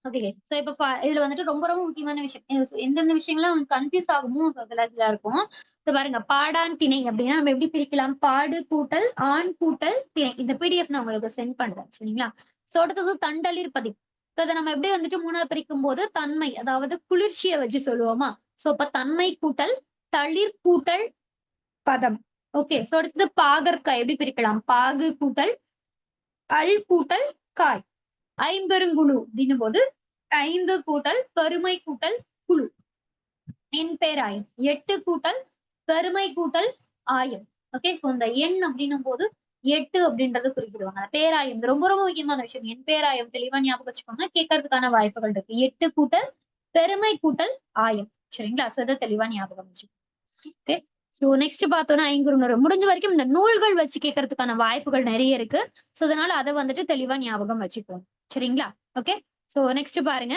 ஓகே சோ இப்ப இதுல வந்துட்டு ரொம்ப ரொம்ப முக்கியமான விஷயம், எந்தெந்த விஷயங்கள்லாம் உங்களுக்கு கன்ஃபியூஸ் ஆகுமோ அதெல்லாம் இருக்கும். இப்ப பாருங்க, பாடான் திணை அப்படின்னா நம்ம எப்படி பிரிக்கலாம்? பாடு கூட்டல் ஆண் கூட்டல் திணை. இந்த பிடிஎஃப் நான் உங்களுக்கு சென்ட் பண்றேன். சரிங்களா? சோ அடுத்தது தண்டலிர் பதிவு. இதை நம்ம எப்படி வந்துட்டு 3ஆ பிரிக்கும் போது தன்மை, அதாவது குளிர்ச்சியை வச்சு சொல்லுவோமா? சோ அப்ப தன்மை கூட்டல் தளிர் கூட்டல் பதம். ஓகே, சோ அடுத்தது பாகற்காய் எப்படி பிரிக்கலாம்? பாகு கூட்டல் அல் கூட்டல் காய். ஐம்பெருங்குழு அப்படின்னும் போது 5 கூட்டல் பெருமை கூட்டல் குழு. எண் பேராயம் 8 கூட்டல் பெருமை கூட்டல் ஆயம். ஓகே, சோ இந்த எண் அப்படின்னும் போது 8 அப்படின்றது குறிப்பிடுவாங்க. பேராயம் ரொம்ப ரொம்ப முக்கியமான விஷயம். எண் பேராயம் தெளிவா ஞாபகம் வச்சுக்கோங்க, கேட்கறதுக்கான வாய்ப்புகள் இருக்கு. 8 கூட்டல் பெருமை கூட்டல் ஆயம். சரிங்களா? சோ இதை தெளிவா ஞாபகம் வச்சுக்கோங்க. ஓகே, சோ நெக்ஸ்ட் பார்த்தோம்னா ஐங்குறுநூறு. முடிஞ்ச வரைக்கும் இந்த நூல்கள் வச்சு கேட்கறதுக்கான வாய்ப்புகள் நிறைய இருக்கு. சோ அதனால அதை வந்துட்டு தெளிவா ஞாபகம் வச்சுக்கோங்க. சரிங்களா? ஓகே, சோ நெக்ஸ்ட் பாருங்க,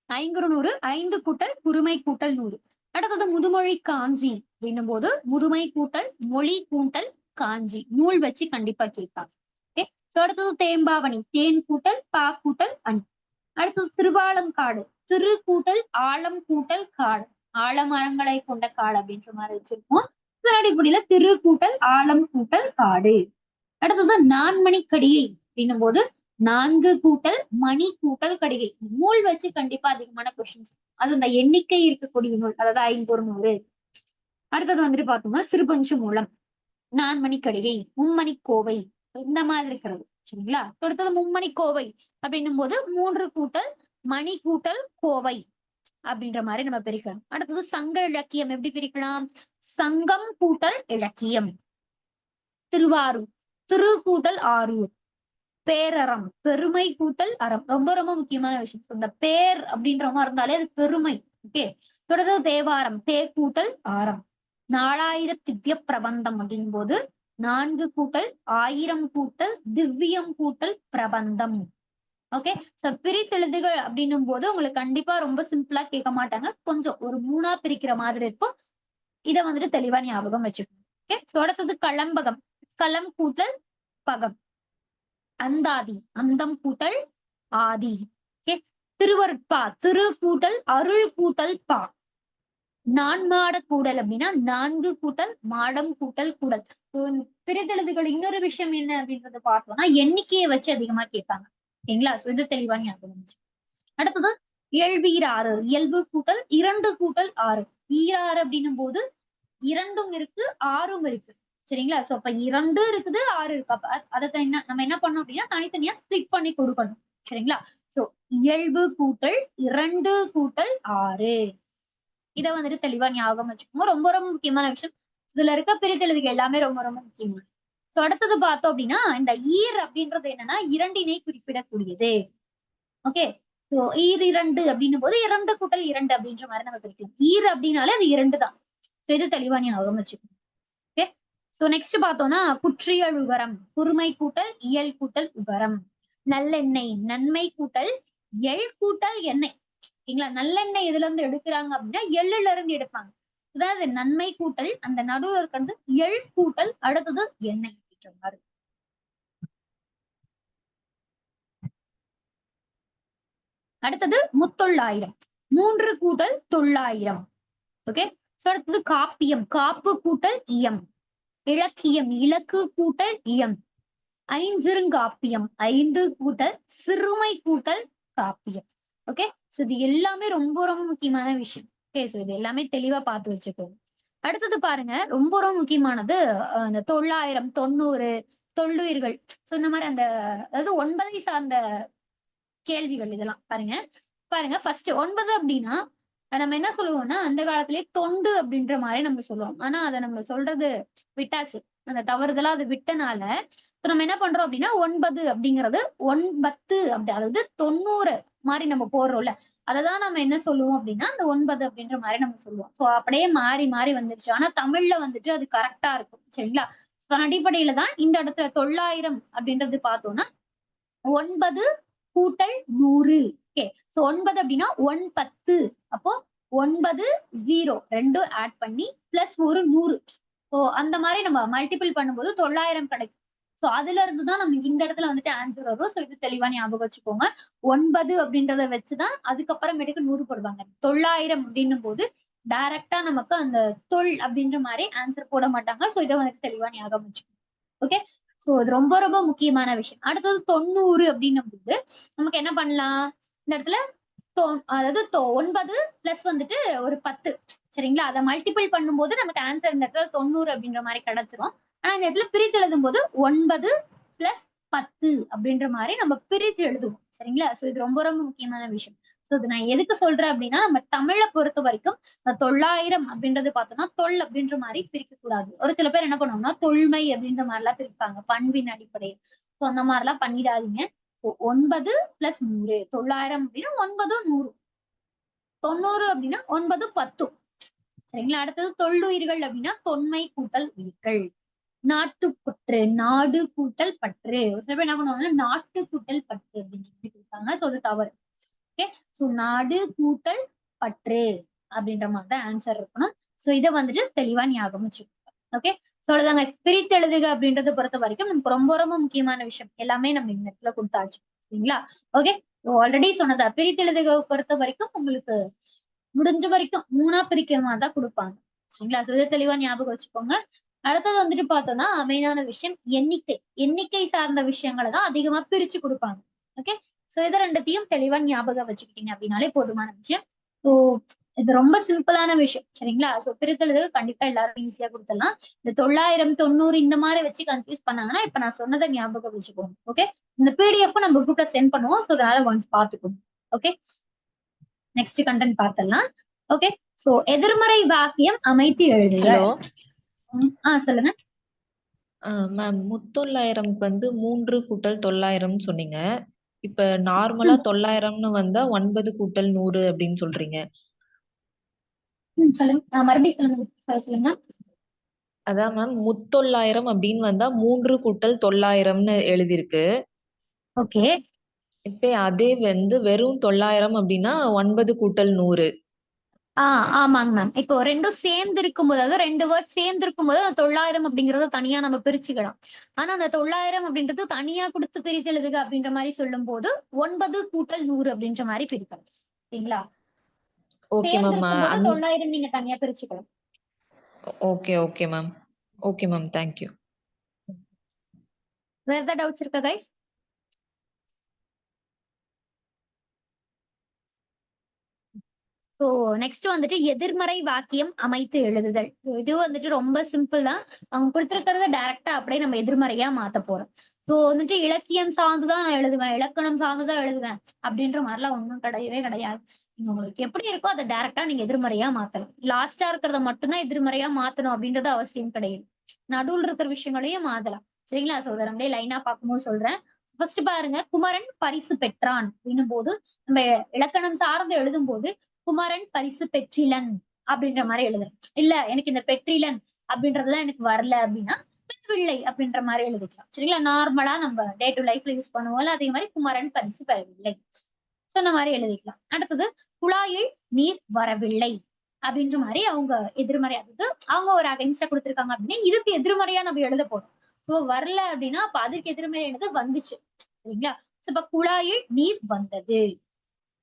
ஐங்குறுநூறு 5 கூட்டல் குறுமை கூட்டல் 100. அடுத்தது முதுமொழி காஞ்சி அப்படின்னும் போது முதுமை கூட்டல் மொழி கூட்டல் காஞ்சி. நூல் வச்சு கண்டிப்பா கேட்பாங்க. ஓகே, சோ அடுத்தது தேம்பாவணி, தேன் கூட்டல் பா கூட்டல் அணி. அடுத்தது திருவாலங்காடு, திரு கூட்டல் ஆழம் கூட்டல் காடு. ஆலமரங்களை கொண்ட காடு அப்படின்ற மாதிரி வச்சிருக்கோம். இதன் அடிப்படையில திரு கூட்டல் ஆழம் கூட்டல் காடு. அடுத்தது நான்மணிக்கடிகை அப்படின்னும் போது 4 கூட்டல் மணி கூட்டல் கடிகை. நூல் வச்சு கண்டிப்பா அதிகமான கொஸ்டின்ஸ், அது இந்த எண்ணிக்கை இருக்கக்கூடிய நூல், அதாவது ஐங்குறுநூறு. அடுத்தது வந்துட்டு பார்த்தோம்னா சிறுபஞ்சு மூலம், 4 மணிக்கடிகை, மும்மணி கோவை, இந்த மாதிரி இருக்கிறது. சரிங்களா? அடுத்தது மும்மணி கோவை அப்படின்னும் போது 3 கூட்டல் மணி கூட்டல் கோவை அப்படின்ற மாதிரி நம்ம பிரிக்கலாம். அடுத்தது சங்க இலக்கியம் எப்படி பிரிக்கலாம்? சங்கம் கூட்டல் இலக்கியம். திருவாரூர், திரு கூட்டல் ஆரூர். பேரறம், பெருமை கூட்டல் அறம். ரொம்ப ரொம்ப முக்கியமான விஷயம். இந்த பேர் அப்படின்ற மாதிரி இருந்தாலே அது பெருமை. ஓகே, தொடர்ந்து தேவாரம், தே கூட்டல் ஆரம். 4000 திவ்ய பிரபந்தம் அப்படின் போது 4 கூட்டல் 1000 கூட்டல் திவ்யம் கூட்டல் பிரபந்தம். ஓகே, சோ பிரித்தெழுதுகள் அப்படின்னும் போது உங்களுக்கு கண்டிப்பா ரொம்ப சிம்பிளா கேட்க மாட்டாங்க. கொஞ்சம் ஒரு 3ஆ பிரிக்கிற மாதிரி இருக்கும். இதை வந்துட்டு தெளிவா ஞாபகம் வச்சுக்கணும். ஓகே, சோ அடுத்தது களம்பகம், களம் கூட்டல் பகம். அந்தாதி, அந்தம் கூட்டல் ஆதி. ஓகே, திருவருட்பா, திரு கூட்டல் அருள் கூட்டல் பா. நான்மாட கூடல் அப்படின்னா 4 கூட்டல் மாடம் கூட்டல் கூடல். பிரிதெழுதுகள் இன்னொரு விஷயம் என்ன அப்படின்றத பார்த்தோம்னா எண்ணிக்கையை வச்சு அதிகமா கேட்பாங்க. ஓகேங்களா? சோ இது தெளிவா ஞாபகம். அடுத்தது இயல்பீராறு, இயல்பு கூட்டல் 2 கூட்டல் 6. ஈராறு அப்படின்னும் போது 2ம் இருக்கு 6ம் இருக்கு. சரிங்களா? சோ அப்ப 2 இருக்குது 6 இருக்கு. அப்ப அதை நம்ம என்ன பண்ணோம் அப்படின்னா தனித்தனியா ஸ்பிளிட் பண்ணி கொடுக்கணும். சரிங்களா? சோ இயல்பு கூட்டல் 2 கூட்டல் 6. இதை வந்துட்டு தெளிவா ஞாபகம் வச்சுக்கோங்க. ரொம்ப ரொம்ப முக்கியமான விஷயம். இதுல இருக்க பிரித்தெழுதுகள் எல்லாமே ரொம்ப ரொம்ப முக்கியமான. சோ அடுத்தது பார்த்தோம் அப்படின்னா இந்த ஈர் அப்படின்றது என்னன்னா 2னை குறிப்பிடக்கூடியது. ஓகே, சோ ஈர் 2 அப்படின்னும் போது 2 கூட்டல் 2 அப்படின்ற மாதிரி நம்ம பிரிக்கலாம். ஈர் அப்படின்னாலே அது 2 தான். இது தெளிவா ஞாபகம் வச்சுக்கணும். ஓகே. சோ நெக்ஸ்ட் பார்த்தோம்னா குற்றியல் உகரம், குறுமை கூட்டல் இயல் கூட்டல் உகரம். நல்லெண்ணெய், நன்மை கூட்டல் எள் கூட்டல் எண்ணெய். ஓகேங்களா? நல்லெண்ணெய் எதுல இருந்து எடுக்கிறாங்க அப்படின்னா எள்ளுல இருந்து எடுப்பாங்க. அதாவது நன்மை கூட்டல் அந்த நடுவுல இருக்கிறது எள் கூட்டல் அடுத்தது எண்ணெய் அப்படின்ற மாதிரி. அடுத்தது முத்தொள்ளாயிரம், 3 கூட்டல் 900. ஓகே. சோ அடுத்தது காப்பியம், காப்பு கூட்டல் இயம். இலக்கியம், இலக்கு கூட்டல் இயம். ஐஞ்சிறுங்காப்பியம், 5 கூட்டல் சிறுமை கூட்டல் காப்பியம். ஓகே. சோ இது எல்லாமே ரொம்ப ரொம்ப முக்கியமான விஷயம். ஓகே. சோ இது எல்லாமே தெளிவா பார்த்து வச்சுக்கோங்க. அடுத்தது பாருங்க, ரொம்ப ரொம்ப முக்கியமானது அந்த 900, 90, தொல்லுயிர்கள். சோ இந்த மாதிரி அந்த அதாவது 9 சார்ந்த கேள்விகள் இதெல்லாம் பாருங்க ஃபர்ஸ்ட் 9 அப்படின்னா நம்ம என்ன சொல்லுவோம்னா அந்த காலத்திலேயே தொண்டு அப்படின்ற மாதிரி நம்ம சொல்லுவோம். ஆனா அதை நம்ம சொல்றது விட்டாச்சு, அந்த தவறுதலா அது விட்டனால நம்ம என்ன பண்றோம் அப்படின்னா 9 அப்படிங்கிறது 9 அப்படி, அதாவது 90 மாதிரி நம்ம போடுறோம்ல, அததான் நம்ம என்ன சொல்லுவோம் அப்படின்னா அந்த 9 அப்படின்ற மாதிரி நம்ம சொல்லுவோம். சோ அப்படியே மாறி மாறி வந்துருச்சு. ஆனா தமிழ்ல வந்துட்டு அது கரெக்டா இருக்கும். சரிங்களா? அடிப்படையில தான் இந்த இடத்துல 900 அப்படின்றது பார்த்தோம்னா 9 கூட்டல் 100. ஓகே. சோ 9 அப்படின்னா 910. அப்போ 9 0 ரெண்டும் ஆட் பண்ணி பிளஸ் ஒரு 100. ஸோ அந்த மாதிரி நம்ம மல்டிபிள் பண்ணும்போது 900 கிடைக்கும். சோ அதுல இருந்து தான் நம்ம இந்த இடத்துல வந்துட்டு ஆன்சர் வரும். சோ இது தெளிவா ஞாபகம் வச்சுக்கோங்க. 9 அப்படின்றத வச்சுதான் அதுக்கப்புறமேட்டுக்கு 100 போடுவாங்க. 900 அப்படின்னும் போது டைரக்டா நமக்கு அந்த தொல் அப்படின்ற மாதிரி ஆன்சர் போட மாட்டாங்க. சோ இதை வந்துட்டு தெளிவா ஞாபகம் வச்சுக்கோங்க. ஓகே. சோ இது ரொம்ப ரொம்ப முக்கியமான விஷயம். அடுத்தது 90 அப்படின்னும் போது நமக்கு என்ன பண்ணலாம், இந்த இடத்துல அதாவது 9 பிளஸ் வந்துட்டு ஒரு 10. சரிங்களா? அதை மல்டிபிள் பண்ணும்போது நமக்கு ஆன்சர் இந்த இடத்துல 90 அப்படின்ற மாதிரி கிடைச்சிரும். ஆனா இந்த இடத்துல பிரித்து எழுதும் போது 9 பிளஸ் 10 அப்படின்ற மாதிரி நம்ம பிரித்து எழுதுவோம். சரிங்களா? சோ இது ரொம்ப ரொம்ப முக்கியமான விஷயம். சோ இது நான் எதுக்கு சொல்றேன் அப்படின்னா நம்ம தமிழை பொறுத்த வரைக்கும் 900 அப்படின்றது பார்த்தோம்னா தொல் அப்படின்ற மாதிரி பிரிக்க கூடாது. ஒரு சில பேர் என்ன பண்ணுவாங்கன்னா தொல்மை அப்படின்ற மாதிரி எல்லாம் பிரிப்பாங்க பண்பின் அடிப்படையில். சோ அந்த மாதிரி எல்லாம் பண்ணிடாதீங்க. 9 பிளஸ் 100, 900 அப்படின்னா 9 100, 90 அப்படின்னா 9 10. சரிங்களா? அடுத்தது தொல்லுயிர்கள் அப்படின்னா தொன்மை கூட்டல் உயிர்கள். நாட்டுப்பற்று, நாடு கூட்டல் பற்று. ஒரு சில பேர் என்ன பண்ணுவாங்கன்னா நாட்டு கூட்டல் பற்று அப்படின்னு சொல்லி கொடுத்தாங்க. சோ அது தவறு. ஓகே. சோ நாடு கூட்டல் பற்று அப்படின்ற மாதிரிதான் ஆன்சர் இருக்கணும். சோ இதை வந்துட்டு தெளிவா ஞாபகம் வச்சுக்கோங்க. ஓகே. சோ அவ்வளவுதாங்க. பிரித்து எழுதுக அப்படின்றத பொறுத்த வரைக்கும் நமக்கு ரொம்ப ரொம்ப முக்கியமான விஷயம் எல்லாமே நம்ம இந்த இடத்துல கொடுத்தாச்சு. சரிங்களா? ஓகே. ஆல்ரெடி சொன்னதா பிரித்து எழுதுக பொறுத்த வரைக்கும் உங்களுக்கு முடிஞ்ச வரைக்கும் 3ஆ பிரிக்கிற மாதிரி தான் கொடுப்பாங்க. சரிங்களா? சோ இதை தெளிவா ஞாபகம் வச்சுக்கோங்க. அடுத்தது வந்துட்டு பார்த்தோம்னா மெயினான விஷயம் எண்ணிக்கை. எண்ணிக்கை சார்ந்த விஷயங்களை தான் அதிகமா பிரிச்சு கொடுப்பாங்க. ஓகே. சோ இதை ரெண்டத்தையும் தெளிவா ஞாபகம் வச்சுக்கிட்டீங்க அப்படின்னாலே போதுமான விஷயம். ஸோ இது ரொம்ப சிம்பிளான விஷயம். சரிங்களா? சோ பிரித்தெழுது கண்டிப்பா எல்லாரும் ஈஸியா கொடுத்துடலாம். இந்த 900 90 இந்த மாதிரி வச்சு கன்ஃபியூஸ் பண்ணாங்கன்னா இப்ப நான் சொன்னதை ஞாபகம் வச்சுக்கோங்க. ஓகே. இந்த பிடிஎஃப் நம்ம குரூப்ல சென்ட் பண்ணுவோம். சோ அதனால ஒன்ஸ் பார்த்துக்கோங்க. ஓகே. நெக்ஸ்ட் கண்டென்ட் பார்த்தலாம். ஓகே. சோ எதிர்மறை வாக்கியம் அமைத்து எழுதுக. ஹலோ. சொல்லுங்க. மேம் 900க்கு வந்து 3 கூட்டல் 900 சொன்னீங்க. இப்ப நார்மலா 900ன்னு வந்தா 9 கூட்டல் 100 அப்படின்னு சொல்றீங்க. சொல்லுங்க. மறுபடியும் சொல்லுங்க. அதான் மேம் 900 அப்படின்னு வந்தா 3 கூட்டல் 900ன்னு எழுதியிருக்கு. ஓகே. இப்ப அதே வந்து வெறும் 900 அப்படின்னா 9 கூட்டல் 100. ஆமாங்க மேம். இப்போ ரெண்டும் சேர்ந்து இருக்கும்போது, அதாவது 2 வேர்ட் சேர்ந்து இருக்கும்போது 900 அப்படிங்கறத தனியா நம்ம பிரிச்சுக்கலாம். ஆனா அந்த 900 அப்படின்றது தனியா கொடுத்து பிரித்து எழுதுக அப்படின்ற மாதிரி சொல்லும் போது 9 கூட்டல் 100 அப்படின்ற மாதிரி பிரிக்கலாம். சரிங்களா? ஓகே சேர்ந்து மேம். இருக்கும்போது 900 நீங்க தனியா பிரிச்சுக்கலாம். Okay ma'am. Okay ma'am. Thank you. வேற ஏதாவது டவுட்ஸ் இருக்கா கைஸ்? ஸோ நெக்ஸ்ட் வந்துட்டு எதிர்மறை வாக்கியம் அமைத்து எழுதுதல். இது வந்துட்டு ரொம்ப சிம்பிள் தான். அவங்க கொடுத்துருக்கிறத டைரக்டா அப்படியே நம்ம எதிர்மறையா மாத்த போறோம். ஸோ வந்துட்டு இலக்கியம் சார்ந்துதான் நான் எழுதுவேன், இலக்கணம் சார்ந்துதான் எழுதுவேன் அப்படின்ற மாதிரிலாம் ஒன்றும் கிடையவே கிடையாது. நீங்க உங்களுக்கு எப்படி இருக்கோ அதை டைரக்டா நீங்க எதிர்மறையா மாத்தலாம். லாஸ்டா இருக்கிறத மட்டும்தான் எதிர்மறையா மாத்தணும் அப்படின்றது அவசியம் கிடையாது. நடுவில் இருக்கிற விஷயங்களையும் மாத்தலாம். சரிங்களா? ஸோ அதை நம்மளே லைனா பார்க்கும்போது சொல்றேன். ஃபர்ஸ்ட் பாருங்க, குமரன் பரிசு பெற்றான் அப்படின்னும் போது நம்ம இலக்கணம் சார்ந்து எழுதும் போது குமரன் பரிசு பெற்றிலன் அப்படின்ற மாதிரி எழுதுறேன். இல்ல எனக்கு இந்த பெட்ரிலன் அப்படின்றதுலாம் எனக்கு வரல அப்படின்னா பெருவில்லை அப்படின்ற மாதிரி எழுதிக்கலாம். சரிங்களா? நார்மலா நம்ம டே டு லைஃப்ல யூஸ் பண்ணுவோம்ல, அதே மாதிரி குமரன் பரிசு பெறவில்லை. சோ இந்த மாதிரி எழுதிக்கலாம். அடுத்தது குழாயில் நீர் வரவில்லை அப்படின்ற மாதிரி அவங்க எதிர்மறை, அதாவது அவங்க ஒரு அகைன்ஸ்டா கொடுத்திருக்காங்க அப்படின்னா இதுக்கு எதிர்மறையா நம்ம எழுத போறோம். சோ வரல அப்படின்னா அப்ப அதுக்கு எதிர்மறை எழுத வந்துச்சு. சரிங்களா? சோ இப்ப குழாயில் நீர் வந்தது.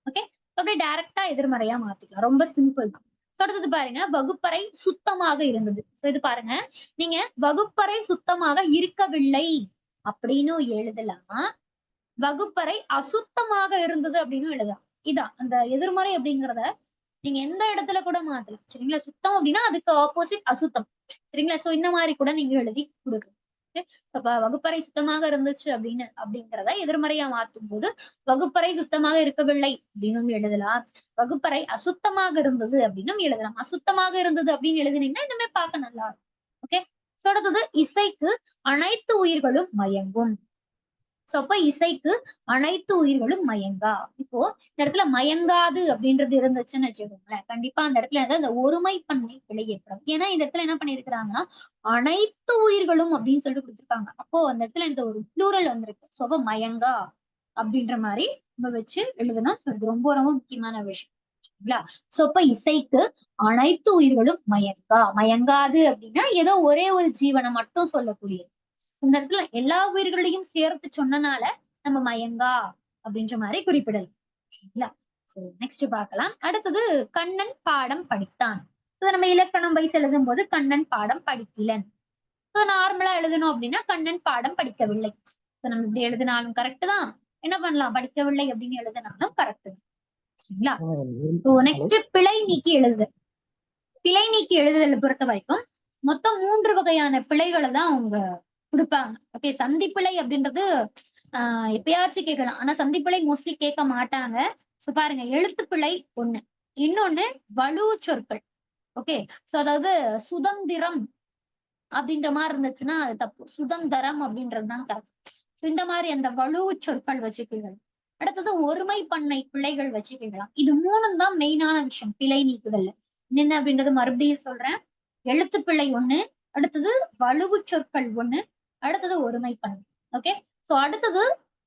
ஓகே, அப்படியே டைரக்டா எதிர்மறையா மாத்திக்கலாம். ரொம்ப சிம்பிள் தான். அடுத்தது பாருங்க, வகுப்பறை சுத்தமாக இருந்தது. சோ இது பாருங்க, நீங்க வகுப்பறை சுத்தமாக இருக்கவில்லை அப்படின்னு எழுதலாம், வகுப்பறை அசுத்தமாக இருந்தது அப்படின்னு எழுதலாம். இதான் அந்த எதிர்மறை அப்படிங்கிறத நீங்க எந்த இடத்துல கூட மாத்தலாம். சரிங்களா? சுத்தம் அப்படின்னா அதுக்கு ஆப்போசிட் அசுத்தம். சரிங்களா? சோ இந்த மாதிரி கூட நீங்க எழுதி கொடுக்கலாம். அப்ப வகுப்பறை சுத்தமாக இருந்துச்சு அப்படிங்கிறத எதிர்மறையா மாற்றும் போது வகுப்பறை சுத்தமாக இருக்கவில்லை அப்படின்னு எழுதலாம், வகுப்பறை அசுத்தமாக இருந்தது அப்படின்னு எழுதலாம். அசுத்தமாக இருந்தது அப்படின்னு எழுதினீங்கன்னா இனிமே பார்க்க நல்லா இருக்கும். ஓகே, அடுத்தது இசைக்கு அனைத்து உயிர்களும் மயங்கும். சோ அப்ப இசைக்கு அனைத்து உயிர்களும் மயங்கா. இப்போ இந்த இடத்துல மயங்காது அப்படின்றது இருந்துச்சுன்னு வச்சுக்கோங்களேன், கண்டிப்பா அந்த இடத்துல அந்த ஒருமை பன்மை பிழை ஏற்படும். ஏன்னா இந்த இடத்துல என்ன பண்ணிருக்கிறாங்கன்னா அனைத்து உயிர்களும் அப்படின்னு சொல்லிட்டு கொடுத்துருக்காங்க. அப்போ அந்த இடத்துல இந்த ஒரு ப்ளூரல் வந்திருக்கு. சோ அப்ப மயங்கா அப்படின்ற மாதிரி நம்ம வச்சு எழுதணும். இது ரொம்ப ரொம்ப முக்கியமான விஷயம். சரிங்களா? சோ அப்ப இசைக்கு அனைத்து உயிர்களும் மயங்கா. மயங்காது அப்படின்னா ஏதோ ஒரே ஒரு ஜீவனை மட்டும் சொல்லக்கூடியது. இந்த இடத்துல எல்லா உயிர்களையும் சேர்த்து சொன்னனால நம்ம மயங்கா அப்படின்ற மாதிரி குறிப்பிடலாம். சரிங்களா? சோ நெக்ஸ்ட் பார்க்கலாம். அடுத்தது கண்ணன் பாடம் படித்தான். நம்ம இலக்கணம் வைஸ் எழுதும் போது கண்ணன் பாடம் படித்திலன். நார்மலா எழுதணும் அப்படின்னா கண்ணன் பாடம் படிக்கவில்லை. நம்ம இப்படி எழுதினாலும் கரெக்ட் தான், என்ன பண்ணலாம் படிக்கவில்லை அப்படின்னு எழுதினாலும் கரெக்ட் தான். சரிங்களா? சோ நெக்ஸ்ட் பிழை நீக்கி எழுதுதல். பிழை நீக்கி எழுதுதலை பொறுத்த வரைக்கும் மொத்தம் 3 வகையான பிழைகளை தான் அவங்க கொடுப்பாங்க. ஓகே, சந்திப்பிழை அப்படின்றது எப்பயாச்சும் கேட்கலாம், ஆனா சந்திப்பிழை மோஸ்ட்லி கேட்க மாட்டாங்க. சோ பாருங்க, எழுத்துப்பிழை ஒண்ணு, இன்னொன்னு வலு சொற்கள். ஓகே, சோ அதாவது சுதந்திரம் அப்படின்ற மாதிரி இருந்துச்சுன்னா அது தப்பு, சுதந்திரம் அப்படின்றதுதான் கரெக்ட். சோ இந்த மாதிரி அந்த வலு சொற்கள் வச்சுக்கலாம். அடுத்தது ஒருமை பண்ணை பிழைகள் வச்சுக்கலாம். இது 3 தான் மெயினான விஷயம் பிழை நீக்குதல்ல. என்ன அப்படின்றது மறுபடியும் சொல்றேன், எழுத்துப்பிழை ஒண்ணு, அடுத்தது வலுவு சொற்கள் ஒண்ணு, அடுத்தது ஒருமை பண்ணை. ஓகே, சோ அடுத்தது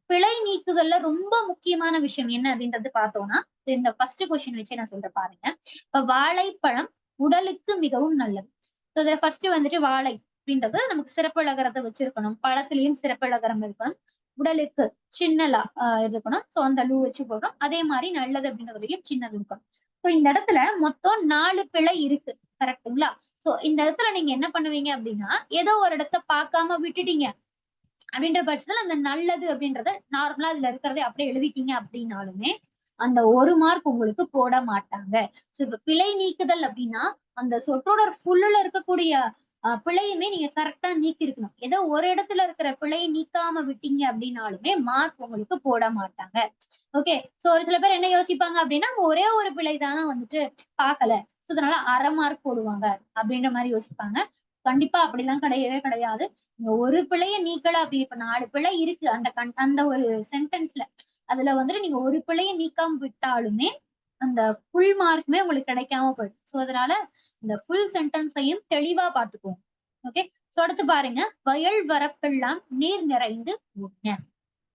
பிழை நீக்குதல்ல ரொம்ப முக்கியமான விஷயம் என்ன அப்படின்றது பார்த்தோம்னா இந்த ஃபர்ஸ்ட் கொஸ்டின் வச்சு நான் சொல்றேன் பாருங்க. இப்ப வாழைப்பழம் உடலுக்கு மிகவும் நல்லது. இதுல ஃபர்ஸ்ட் வந்துட்டு வாழை அப்படின்றது நமக்கு சிறப்பழகரத்தை வச்சிருக்கணும், பழத்திலையும் சிறப்பழகரம் இருக்கணும், உடலுக்கு சின்னலா இருக்கணும். சோ அந்த லூ வச்சு போடுறோம். அதே மாதிரி நல்லது அப்படின்றதுலயும் சின்னது இருக்கணும். சோ இந்த இடத்துல மொத்தம் 4 பிழை இருக்கு. கரெக்டுங்களா? சோ இந்த இடத்துல நீங்க என்ன பண்ணுவீங்க அப்படின்னா ஏதோ ஒரு இடத்த பார்க்காம விட்டுட்டீங்க அப்படின்ற பட்சத்துல அந்த நல்லது அப்படின்றத நார்மலா அதுல இருக்கிறதே அப்படியே எழுதிட்டீங்க அப்படின்னாலுமே அந்த 1 மார்க் உங்களுக்கு போட மாட்டாங்க. சோ இப்ப பிழை நீக்குதல் அப்படின்னா அந்த சொற்றொடர் ஃபுல்லுல இருக்கக்கூடிய பிழையுமே நீங்க கரெக்டா நீக்கி இருக்கணும். ஏதோ ஒரு இடத்துல இருக்கிற பிழையை நீக்காம விட்டீங்க அப்படின்னாலுமே மார்க் உங்களுக்கு போட மாட்டாங்க. ஓகே, சோ ஒரு சில பேர் என்ன யோசிப்பாங்க அப்படின்னா ஒரே ஒரு பிழை தானே வந்துட்டு பார்க்கல, சோ அதனால 1/2 மார்க் போடுவாங்க அப்படின்ற மாதிரி யோசிப்பாங்க. கண்டிப்பா அப்படிலாம் கிடையவே கிடையாது. நீங்க ஒரு பிழைய நீக்கல அப்படி, இப்ப 4 பிழை இருக்கு அந்த ஒரு சென்டென்ஸ்ல, அதுல வந்துட்டு நீங்க ஒரு பிழைய நீக்காம விட்டாலுமே அந்த ஃபுல் மார்க்குமே உங்களுக்கு கிடைக்காம போயிடும். சோ அதனால இந்த ஃபுல் சென்டென்ஸையும் தெளிவா பாத்துக்கோங்க. ஓகே, சோ அடுத்து பாருங்க, வயல் வரப்பெல்லாம் நீர் நிறைந்து ஓடின.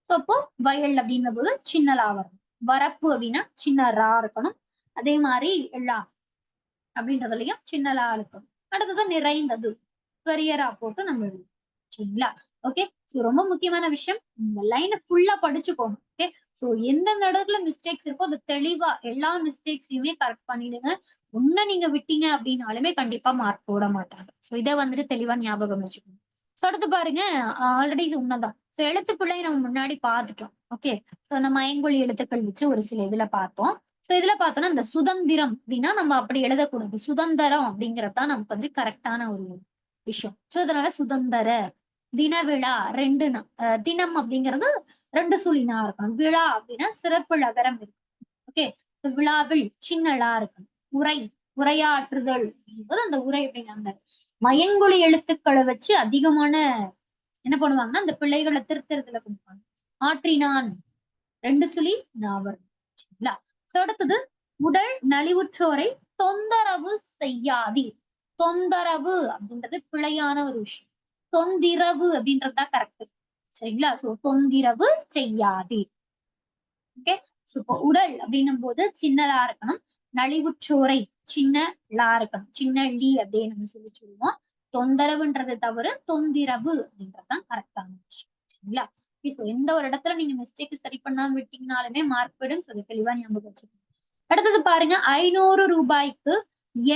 சோ அப்போ வயல் அப்படின்ற போது சின்னலா வரும், வரப்பு அப்படின்னா சின்ன ரா இருக்கணும், அதே மாதிரி எல்லா அப்படின்றதுலயும் சின்னலா இருக்கும். அடுத்தது நிறைந்தது பெரியரா போட்டு நம்ம எழுதணும். சரிங்களா? ஓகே, சோ ரொம்ப முக்கியமான விஷயம், இந்த லைனை ஃபுல்லா படிச்சுக்கோங்க. ஓகே, சோ எந்தெந்த இடத்துல மிஸ்டேக்ஸ் இருக்கோ அது தெளிவா எல்லா மிஸ்டேக்ஸையுமே கரெக்ட் பண்ணிடுங்க. ஒண்ணு நீங்க விட்டீங்க அப்படின்னாலுமே கண்டிப்பா மார்க் போட மாட்டாங்க. சோ இதை வந்துட்டு தெளிவா ஞாபகம் வச்சுக்கோங்க. சோ அடுத்து பாருங்க, ஆல்ரெடி சொன்னதான். சோ எழுத்துப்பிழை நம்ம முன்னாடி பார்த்துட்டோம். ஓகே, சோ நம்ம ஐங்கொழி எழுத்துக்கள் வச்சு ஒரு சில இதுல பார்த்தோம். சோ இதுல பார்த்தோம்னா இந்த சுதந்திரம் அப்படின்னா நம்ம அப்படி எழுதக்கூடாது, சுதந்திரம் அப்படிங்கறதுதான் நமக்கு வந்து கரெக்டான ஒரு விஷயம். சோ அதனால சுதந்திர தின விழா 2 தினம் அப்படிங்கிறது 2 சுழினா இருக்கணும், விழா அப்படின்னா சிறப்பு நகரம் இருக்கு. ஓகே, விழாவில் சின்னலா இருக்கணும், உரை உரையாற்றுதல் அப்படிங்கும்போது அந்த உரை அப்படிங்கிற அந்த மயங்கொழி எழுத்துக்களை வச்சு அதிகமான என்ன பண்ணுவாங்கன்னா அந்த பிள்ளைகளை திருத்தறதுல கொடுப்பாங்க. ஆற்றினான் 2 சுழி நாவர். சரிங்களா? சோ அடுத்தது உடல் நலிவுற்றோரை தொந்தரவு செய்யாதீர். தொந்தரவு அப்படின்றது பிழையான ஒரு விஷயம். தொந்திரவு அப்படின்றதுதான் கரெக்ட். சரிங்களா? சோ தொந்திரவு செய்யாதீர். ஓகே. சோ இப்போ உடல் அப்படின்னும் போது சின்னதா இருக்கணும். நலிவுச்சோரை சின்ன லா இருக்கணும். சின்ன லீ அப்படின்னு நம்ம சொல்லுவோம். தொந்தரவுன்றது தவிர தொந்திரவு அப்படின்றதுதான் கரெக்டான விஷயம். சரிங்களா? சோ எந்த ஒரு இடத்துல நீங்க மிஸ்டேக் சரி பண்ணாம விட்டீங்கனாலுமே மார்க் போயிடும். அது தெளிவா ஞாபகம் வச்சுக்கணும். அடுத்தது பாருங்க, 500 ரூபாய்க்கு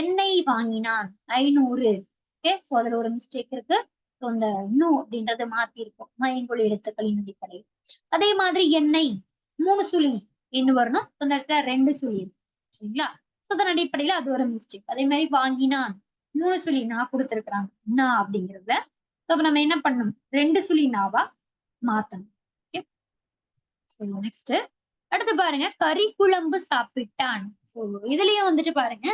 எண்ணெய் வாங்கினான். 500. ஓகே. சோ அதுல ஒரு மிஸ்டேக் இருக்கு. அந்த நூ அப்படின்றத மாத்தி இருக்கும் மயங்கொழி எழுத்துக்களின் அடிப்படையில். அதே மாதிரி எண்ணெய் 3 சுழி என்ன வரணும், அந்த இடத்துல 2 சுழி இருக்கு. சரிங்களா? சோ அதன் அடிப்படையில அது ஒரு மிஸ்டேக். அதே மாதிரி வாங்கினான் 3 சுழி நான் கொடுத்திருக்கிறாங்க நா அப்படிங்கிறதுல. அப்ப நம்ம என்ன பண்ணணும், 2 சுழி நாவா மாத்தணும். ஓகே. சோ நெக்ஸ்ட் அடுத்து பாருங்க, கறி குழம்பு சாப்பிட்டான். சோ இதுலயே வந்துட்டு பாருங்க,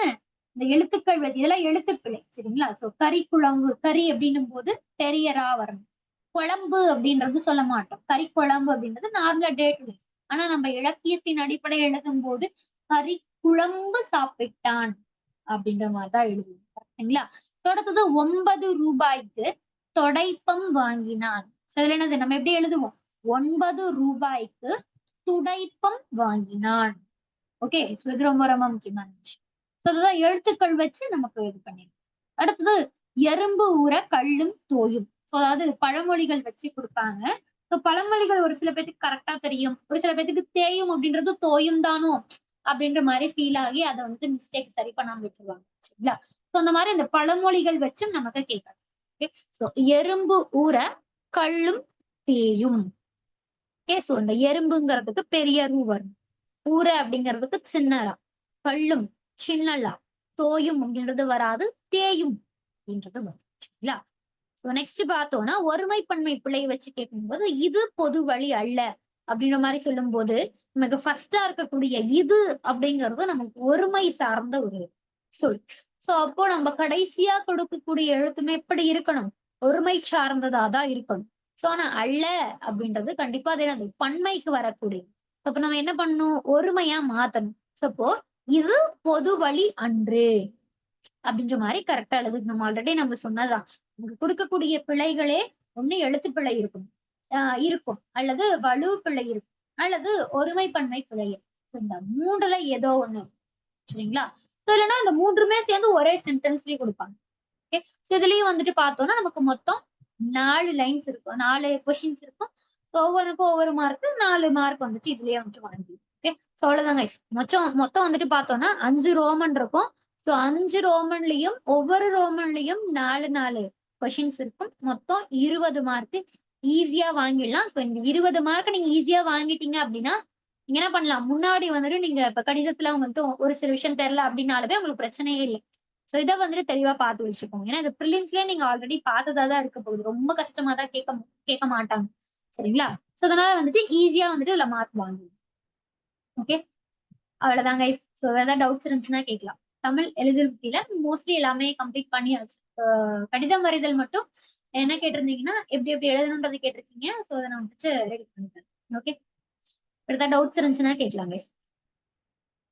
இந்த எழுத்துக்கள் வச்சு இதெல்லாம் எழுத்துப்பிழை. சரிங்களா? சோ கறி குழம்பு, கறி அப்படின்னும் போது பெரியரா வரணும். குழம்பு அப்படின்றது சொல்ல மாட்டோம். கறி குழம்பு அப்படின்றது நார்மலா டே டு டே. ஆனா நம்ம இலக்கியத்தின் அடிப்படையில் எழுதும் போது கறி குழம்பு சாப்பிட்டான் அப்படின்ற மாதிரிதான் எழுதுவோம். சரிங்களா? அடுத்தது 9 ரூபாய்க்கு தொடைப்பம் வாங்கினான். இதுல என்னது, நம்ம எப்படி எழுதுவோம், 9 ரூபாய்க்கு துடைப்பம் வாங்கினான். ஓகே. சோ இது ரொம்ப ரொம்ப முக்கியமான விஷயம். சோ அதுதான் எழுத்துக்கள் வச்சு நமக்கு இது பண்ணிருக்கோம். அடுத்தது எறும்பு ஊற கல்லும் தோயும். சோ அதாவது பழமொழிகள் வச்சு கொடுப்பாங்க. சோ பழமொழிகள் ஒரு சில பேருக்கு கரெக்டா தெரியும், ஒரு சில பேருக்கு தேயும் அப்படின்றது தோயும் தானோ அப்படின்ற மாதிரி ஃபீல் ஆகி அதை வந்துட்டு மிஸ்டேக் சரி பண்ணாம விட்டுருவாங்க. சரிங்களா? சோ அந்த மாதிரி அந்த பழமொழிகள் வச்சும் நமக்கு கேட்கலாம். ஓகே. சோ எறும்பு ஊற கல்லும் தேயும். ஓகே. சோ இந்த எறும்புங்கிறதுக்கு பெரிய ரூ வரும், ஊற அப்படிங்கிறதுக்கு சின்னலா, கல்லும் சின்னலா, தோயும் அப்படின்றது வராது, தேயும் அப்படின்றது வரும். சரிங்களா? சோ நெக்ஸ்ட் பார்த்தோம்னா, ஒருமைப்பன்மை பிழை வச்சு கேட்கும்போது இது பொது வழி அல்ல அப்படின்ற மாதிரி சொல்லும் போது நமக்கு ஃபர்ஸ்டா இருக்கக்கூடிய இது அப்படிங்கிறது நமக்கு ஒருமை சார்ந்த ஒரு சொல். சோ அப்போ நம்ம கடைசியா கொடுக்கக்கூடிய எழுத்துமே எப்படி இருக்கணும், ஒருமை சார்ந்ததா தான் இருக்கணும். சோ ஆனா அல்ல அப்படின்றது கண்டிப்பா அது என்னது, பன்மைக்கு வரக்கூடியது. அப்ப நம்ம என்ன பண்ணணும், ஒருமையா மாத்தணும். அப்போ இது பொது வழி அன்று அப்படின்ற மாதிரி கரெக்டா எழுது. நம்ம ஆல்ரெடி நம்ம சொன்னதான், நமக்கு கொடுக்கக்கூடிய பிழைகளே ஒண்ணு எழுத்து பிழை இருக்கும், இருக்கும், அல்லது வலு பிழை இருக்கும், அல்லது ஒருமைப்பன்மை பிழை. இந்த 3ல ஏதோ ஒண்ணு. சரிங்களா? இல்லைன்னா இந்த 3மே சேர்ந்து ஒரே சென்டென்ஸ்லயே கொடுப்பாங்க. ஓகே. சோ இதுலயும் வந்துட்டு பார்த்தோம்னா நமக்கு மொத்தம் 4 லைன்ஸ் இருக்கும், 4 கொஸ்டின்ஸ் இருக்கும். ஒவ்வொருக்கும் ஒவ்வொரு மார்க், 4 மார்க் வந்துட்டு இதுலயே வந்துட்டு வாங்கிடும். ஓகே. சோ அவ்வளவுதாங்க. மொத்தம் வந்துட்டு பார்த்தோம்னா 5 ரோமன் இருக்கும். சோ 5 ரோமன்லயும் ஒவ்வொரு ரோமன்லயும் 4 கொஸ்டின்ஸ் இருக்கும். மொத்தம் 20 மார்க் ஈஸியா வாங்கிடலாம். சோ இந்த 20 மார்க் நீங்க ஈஸியா வாங்கிட்டீங்க அப்படின்னா நீங்க என்ன பண்ணலாம், முன்னாடி வந்துட்டு நீங்க இப்ப கடிதத்துல உங்களுக்கு ஒரு சில விஷயம் தெரியல அப்படின்னாலுமே உங்களுக்கு பிரச்சனையே இல்லை. சோ இதை வந்துட்டு தெளிவா பார்த்து வச்சுக்கோங்க. ஏன்னா இந்த ப்ரிலிம்ஸ்லயே நீங்க ஆல்ரெடி பார்த்ததாதான் இருக்க போகுது, ரொம்ப கஷ்டமா தான் கேட்க மாட்டாங்க. சரிங்களா? சோ அதனால வந்துட்டு ஈஸியா வந்துட்டு இதுல மார்க் வாங்குங்க. ஓகே. அவ்வளவுதாங்க. சோ ஏதாவது டவுட்ஸ் இருந்துச்சுன்னா கேட்கலாம். தமிழ் எலிஜிபிலிட்டியில மோஸ்ட்லி எல்லாமே கம்ப்ளீட் பண்ணியாச்சு. கடிதம் வரைதல் மட்டும் என்ன கேட்டிருந்தீங்கன்னா எப்படி எப்படி எழுதணும்ன்றது கேட்டிருக்கீங்க. சோ அதை நான் வந்துட்டு ரெடி பண்ணிட்டேன். ஓகே. ஏதாவது டவுட்ஸ் இருந்துச்சுன்னா கேட்கலாம் கைஸ்.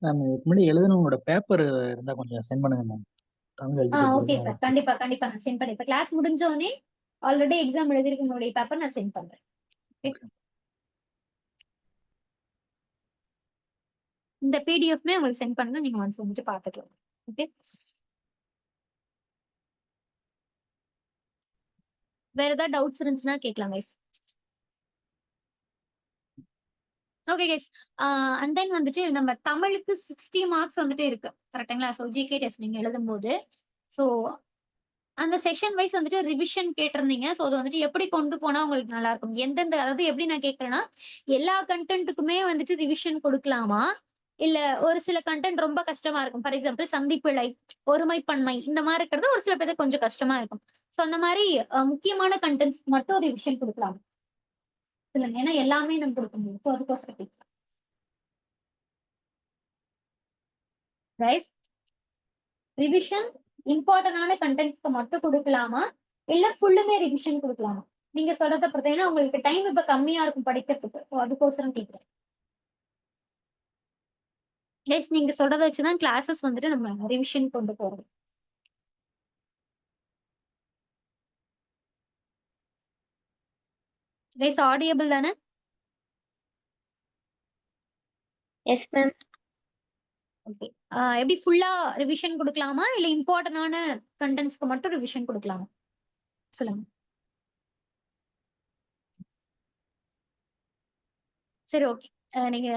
மேம் இதுக்கு முன்னாடி எழுதணுங்களோட பேப்பர் இருந்தா கொஞ்சம் சென்ட் பண்ணுங்க மேம். தமிழ் ஓகே சார், கண்டிப்பா கண்டிப்பா நான் சென்ட் பண்ணேன். இப்ப கிளாஸ் முடிஞ்சோடனே ஆல்ரெடி எக்ஸாம் எழுதிருக்கனுடைய பேப்பர் நான் சென்ட் பண்றேன். இந்த பிடிஎஃப்மே உங்களுக்கு சென்ட் பண்ண, நீங்க ஒன்ஸ் வந்துட்டு பாத்துக்கலாம். ஓகே. வேற ஏதாவது டவுட்ஸ் இருந்துச்சுன்னா கேட்கலாம் guys. Okay guys. And then வந்துட்டு நம்ம தமிழுக்கு 60 மார்க்ஸ் வந்துட்டு இருக்கு. கரெக்டுங்களா? ஸோ ஜிகே டெஸ்ட் நீங்க எழுதும் போது ஸோ அந்த செஷன் வைஸ் வந்துட்டு ரிவிஷன் கேட்டிருந்தீங்க. ஸோ அது வந்துட்டு எப்படி கொண்டு போனா உங்களுக்கு நல்லா இருக்கும், எந்தெந்த, அதாவது எப்படி நான் கேட்கறேன்னா எல்லா கண்டென்ட்டுக்குமே வந்துட்டு ரிவிஷன் கொடுக்கலாமா, இல்ல ஒரு சில கண்டென்ட் ரொம்ப கஷ்டமா இருக்கும். ஃபார் எக்ஸாம்பிள் சந்திப்பிழை, ஒருமைப்பன்மை இந்த மாதிரி இருக்கிறது ஒரு சில பேருக்கு கொஞ்சம் கஷ்டமா இருக்கும். ஸோ அந்த மாதிரி முக்கியமான கண்டென்ட்ஸ் மட்டும் ரிவிஷன் கொடுக்கலாம் இல்லைங்க, ஏன்னா எல்லாமே நம்ம கொடுக்க முடியும். ஸோ அதுக்கோசரம் கேட்கலாம் கைஸ். ரிவிஷன் இம்பார்ட்டன்டான கண்டென்ட்ஸ்க்கு மட்டும் கொடுக்கலாமா, இல்ல ஃபுல்லுமே ரிவிஷன் கொடுக்கலாமா? நீங்க சொல்றத பொறுத்த, ஏன்னா உங்களுக்கு டைம் இப்ப கம்மியா இருக்கும் படிக்கிறதுக்கு. ஸோ அதுக்கோசரம் கேட்கிறேன். கைஸ் நீங்க சொல்றத வச்சுதான் கிளாஸஸ் வந்துட்டு நம்ம ரிவிஷன் கொண்டு போறோம். கைஸ் ஆடியபிள் தானே? S ma'am. ஓகே. எப்படி ஃபுல்லா ரிவிஷன் கொடுக்கலாமா இல்ல இம்பார்ட்டன்டான கண்டென்ட்ஸ்க்கு மட்டும் ரிவிஷன் கொடுக்கலாமா? சொல்லுங்க. சரி ஓகே. நீங்க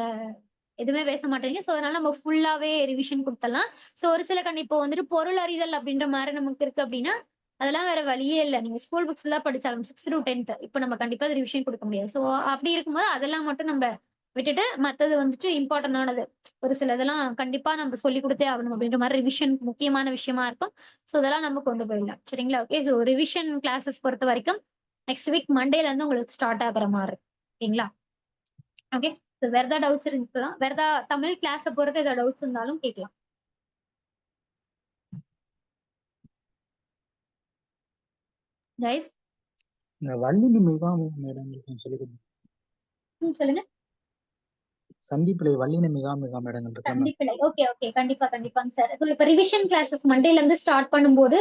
எதுவுமே பேச மாட்டீங்க. ஸோ அதனால நம்ம ஃபுல்லாவே ரிவிஷன் கொடுத்துடலாம். ஸோ ஒரு சில இப்போ வந்துட்டு பொருள் அறிதல் அப்படின்ற மாதிரி நமக்கு இருக்கு அப்படின்னா அதெல்லாம் வேற வழியே இல்லை. நீங்க ஸ்கூல் புக்ஸ் எல்லாம் படிச்சாலும் 6th to 10th இப்போ நம்ம கண்டிப்பா ரிவிஷன் கொடுக்க முடியாது. ஸோ அப்படி இருக்கும்போது அதெல்லாம் மட்டும் நம்ம விட்டுட்டு மத்தது வந்துட்டு இம்பார்ட்டன்டானது ஒரு சில இதெல்லாம் கண்டிப்பா நம்ம சொல்லி கொடுத்தே ஆகணும் அப்படின்ற மாதிரி ரிவிஷன் முக்கியமான விஷயமா இருக்கும். ஸோ இதெல்லாம் நம்ம கொண்டு போயிடலாம். சரிங்களா? ஓகே. ஸோ ரிவிஷன் கிளாஸஸ் பொறுத்த வரைக்கும் நெக்ஸ்ட் வீக் மண்டேல இருந்து உங்களுக்கு ஸ்டார்ட் ஆகுற மாதிரி இருக்கு. ஓகேங்களா? ஓகே. வேற ஏதாவது டவுட்ஸ் இருக்கலாம். வேற ஏதாவது தமிழ் கிளாஸை பொறுத்து ஏதாவது டவுட்ஸ் இருந்தாலும் கேட்கலாம். கைஸ் இந்த வள்ளினி மிகாம் மேடம் சொல்லி கொடுங்க. சொல்லுங்க. சந்திப்பிலை வள்ளினி மிகாம் மேடம் இருக்கா? சந்திப்பிலை. Okay okay. கண்டிப்பா கண்டிப்பாங்க சார். இப்ப ரிவிஷன் கிளாஸஸ் மண்டேல இருந்து ஸ்டார்ட் பண்ணும்போது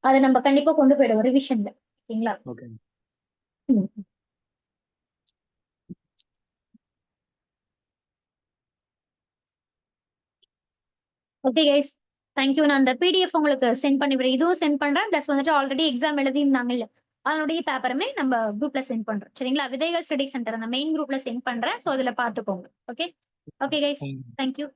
அதை நம்ம கண்டிப்பா கொண்டு போயிடுவோம் ரிவிஷன்ல. ஓகேங்களா? ஓகே. Okay guys, thank you. நான் அந்த பிடிஎஃப் உங்களுக்கு சென்ட் பண்ணி விடுறேன். இதுவும் சென்ட் பண்றேன். பிளஸ் வந்துட்டு ஆல்ரெடி எக்ஸாம் எழுதியிருந்தாங்கல்ல அதனுடைய பேப்பருமே நம்ம குரூப்ல சென்ட் பண்றோம். சரிங்களா? விதைகள் ஸ்டடி சென்டர் அந்த மெயின் குரூப்ல சென்ட் பண்றேன். ஸோ அதுல பாத்துக்கோங்க. Okay okay guys, thank you.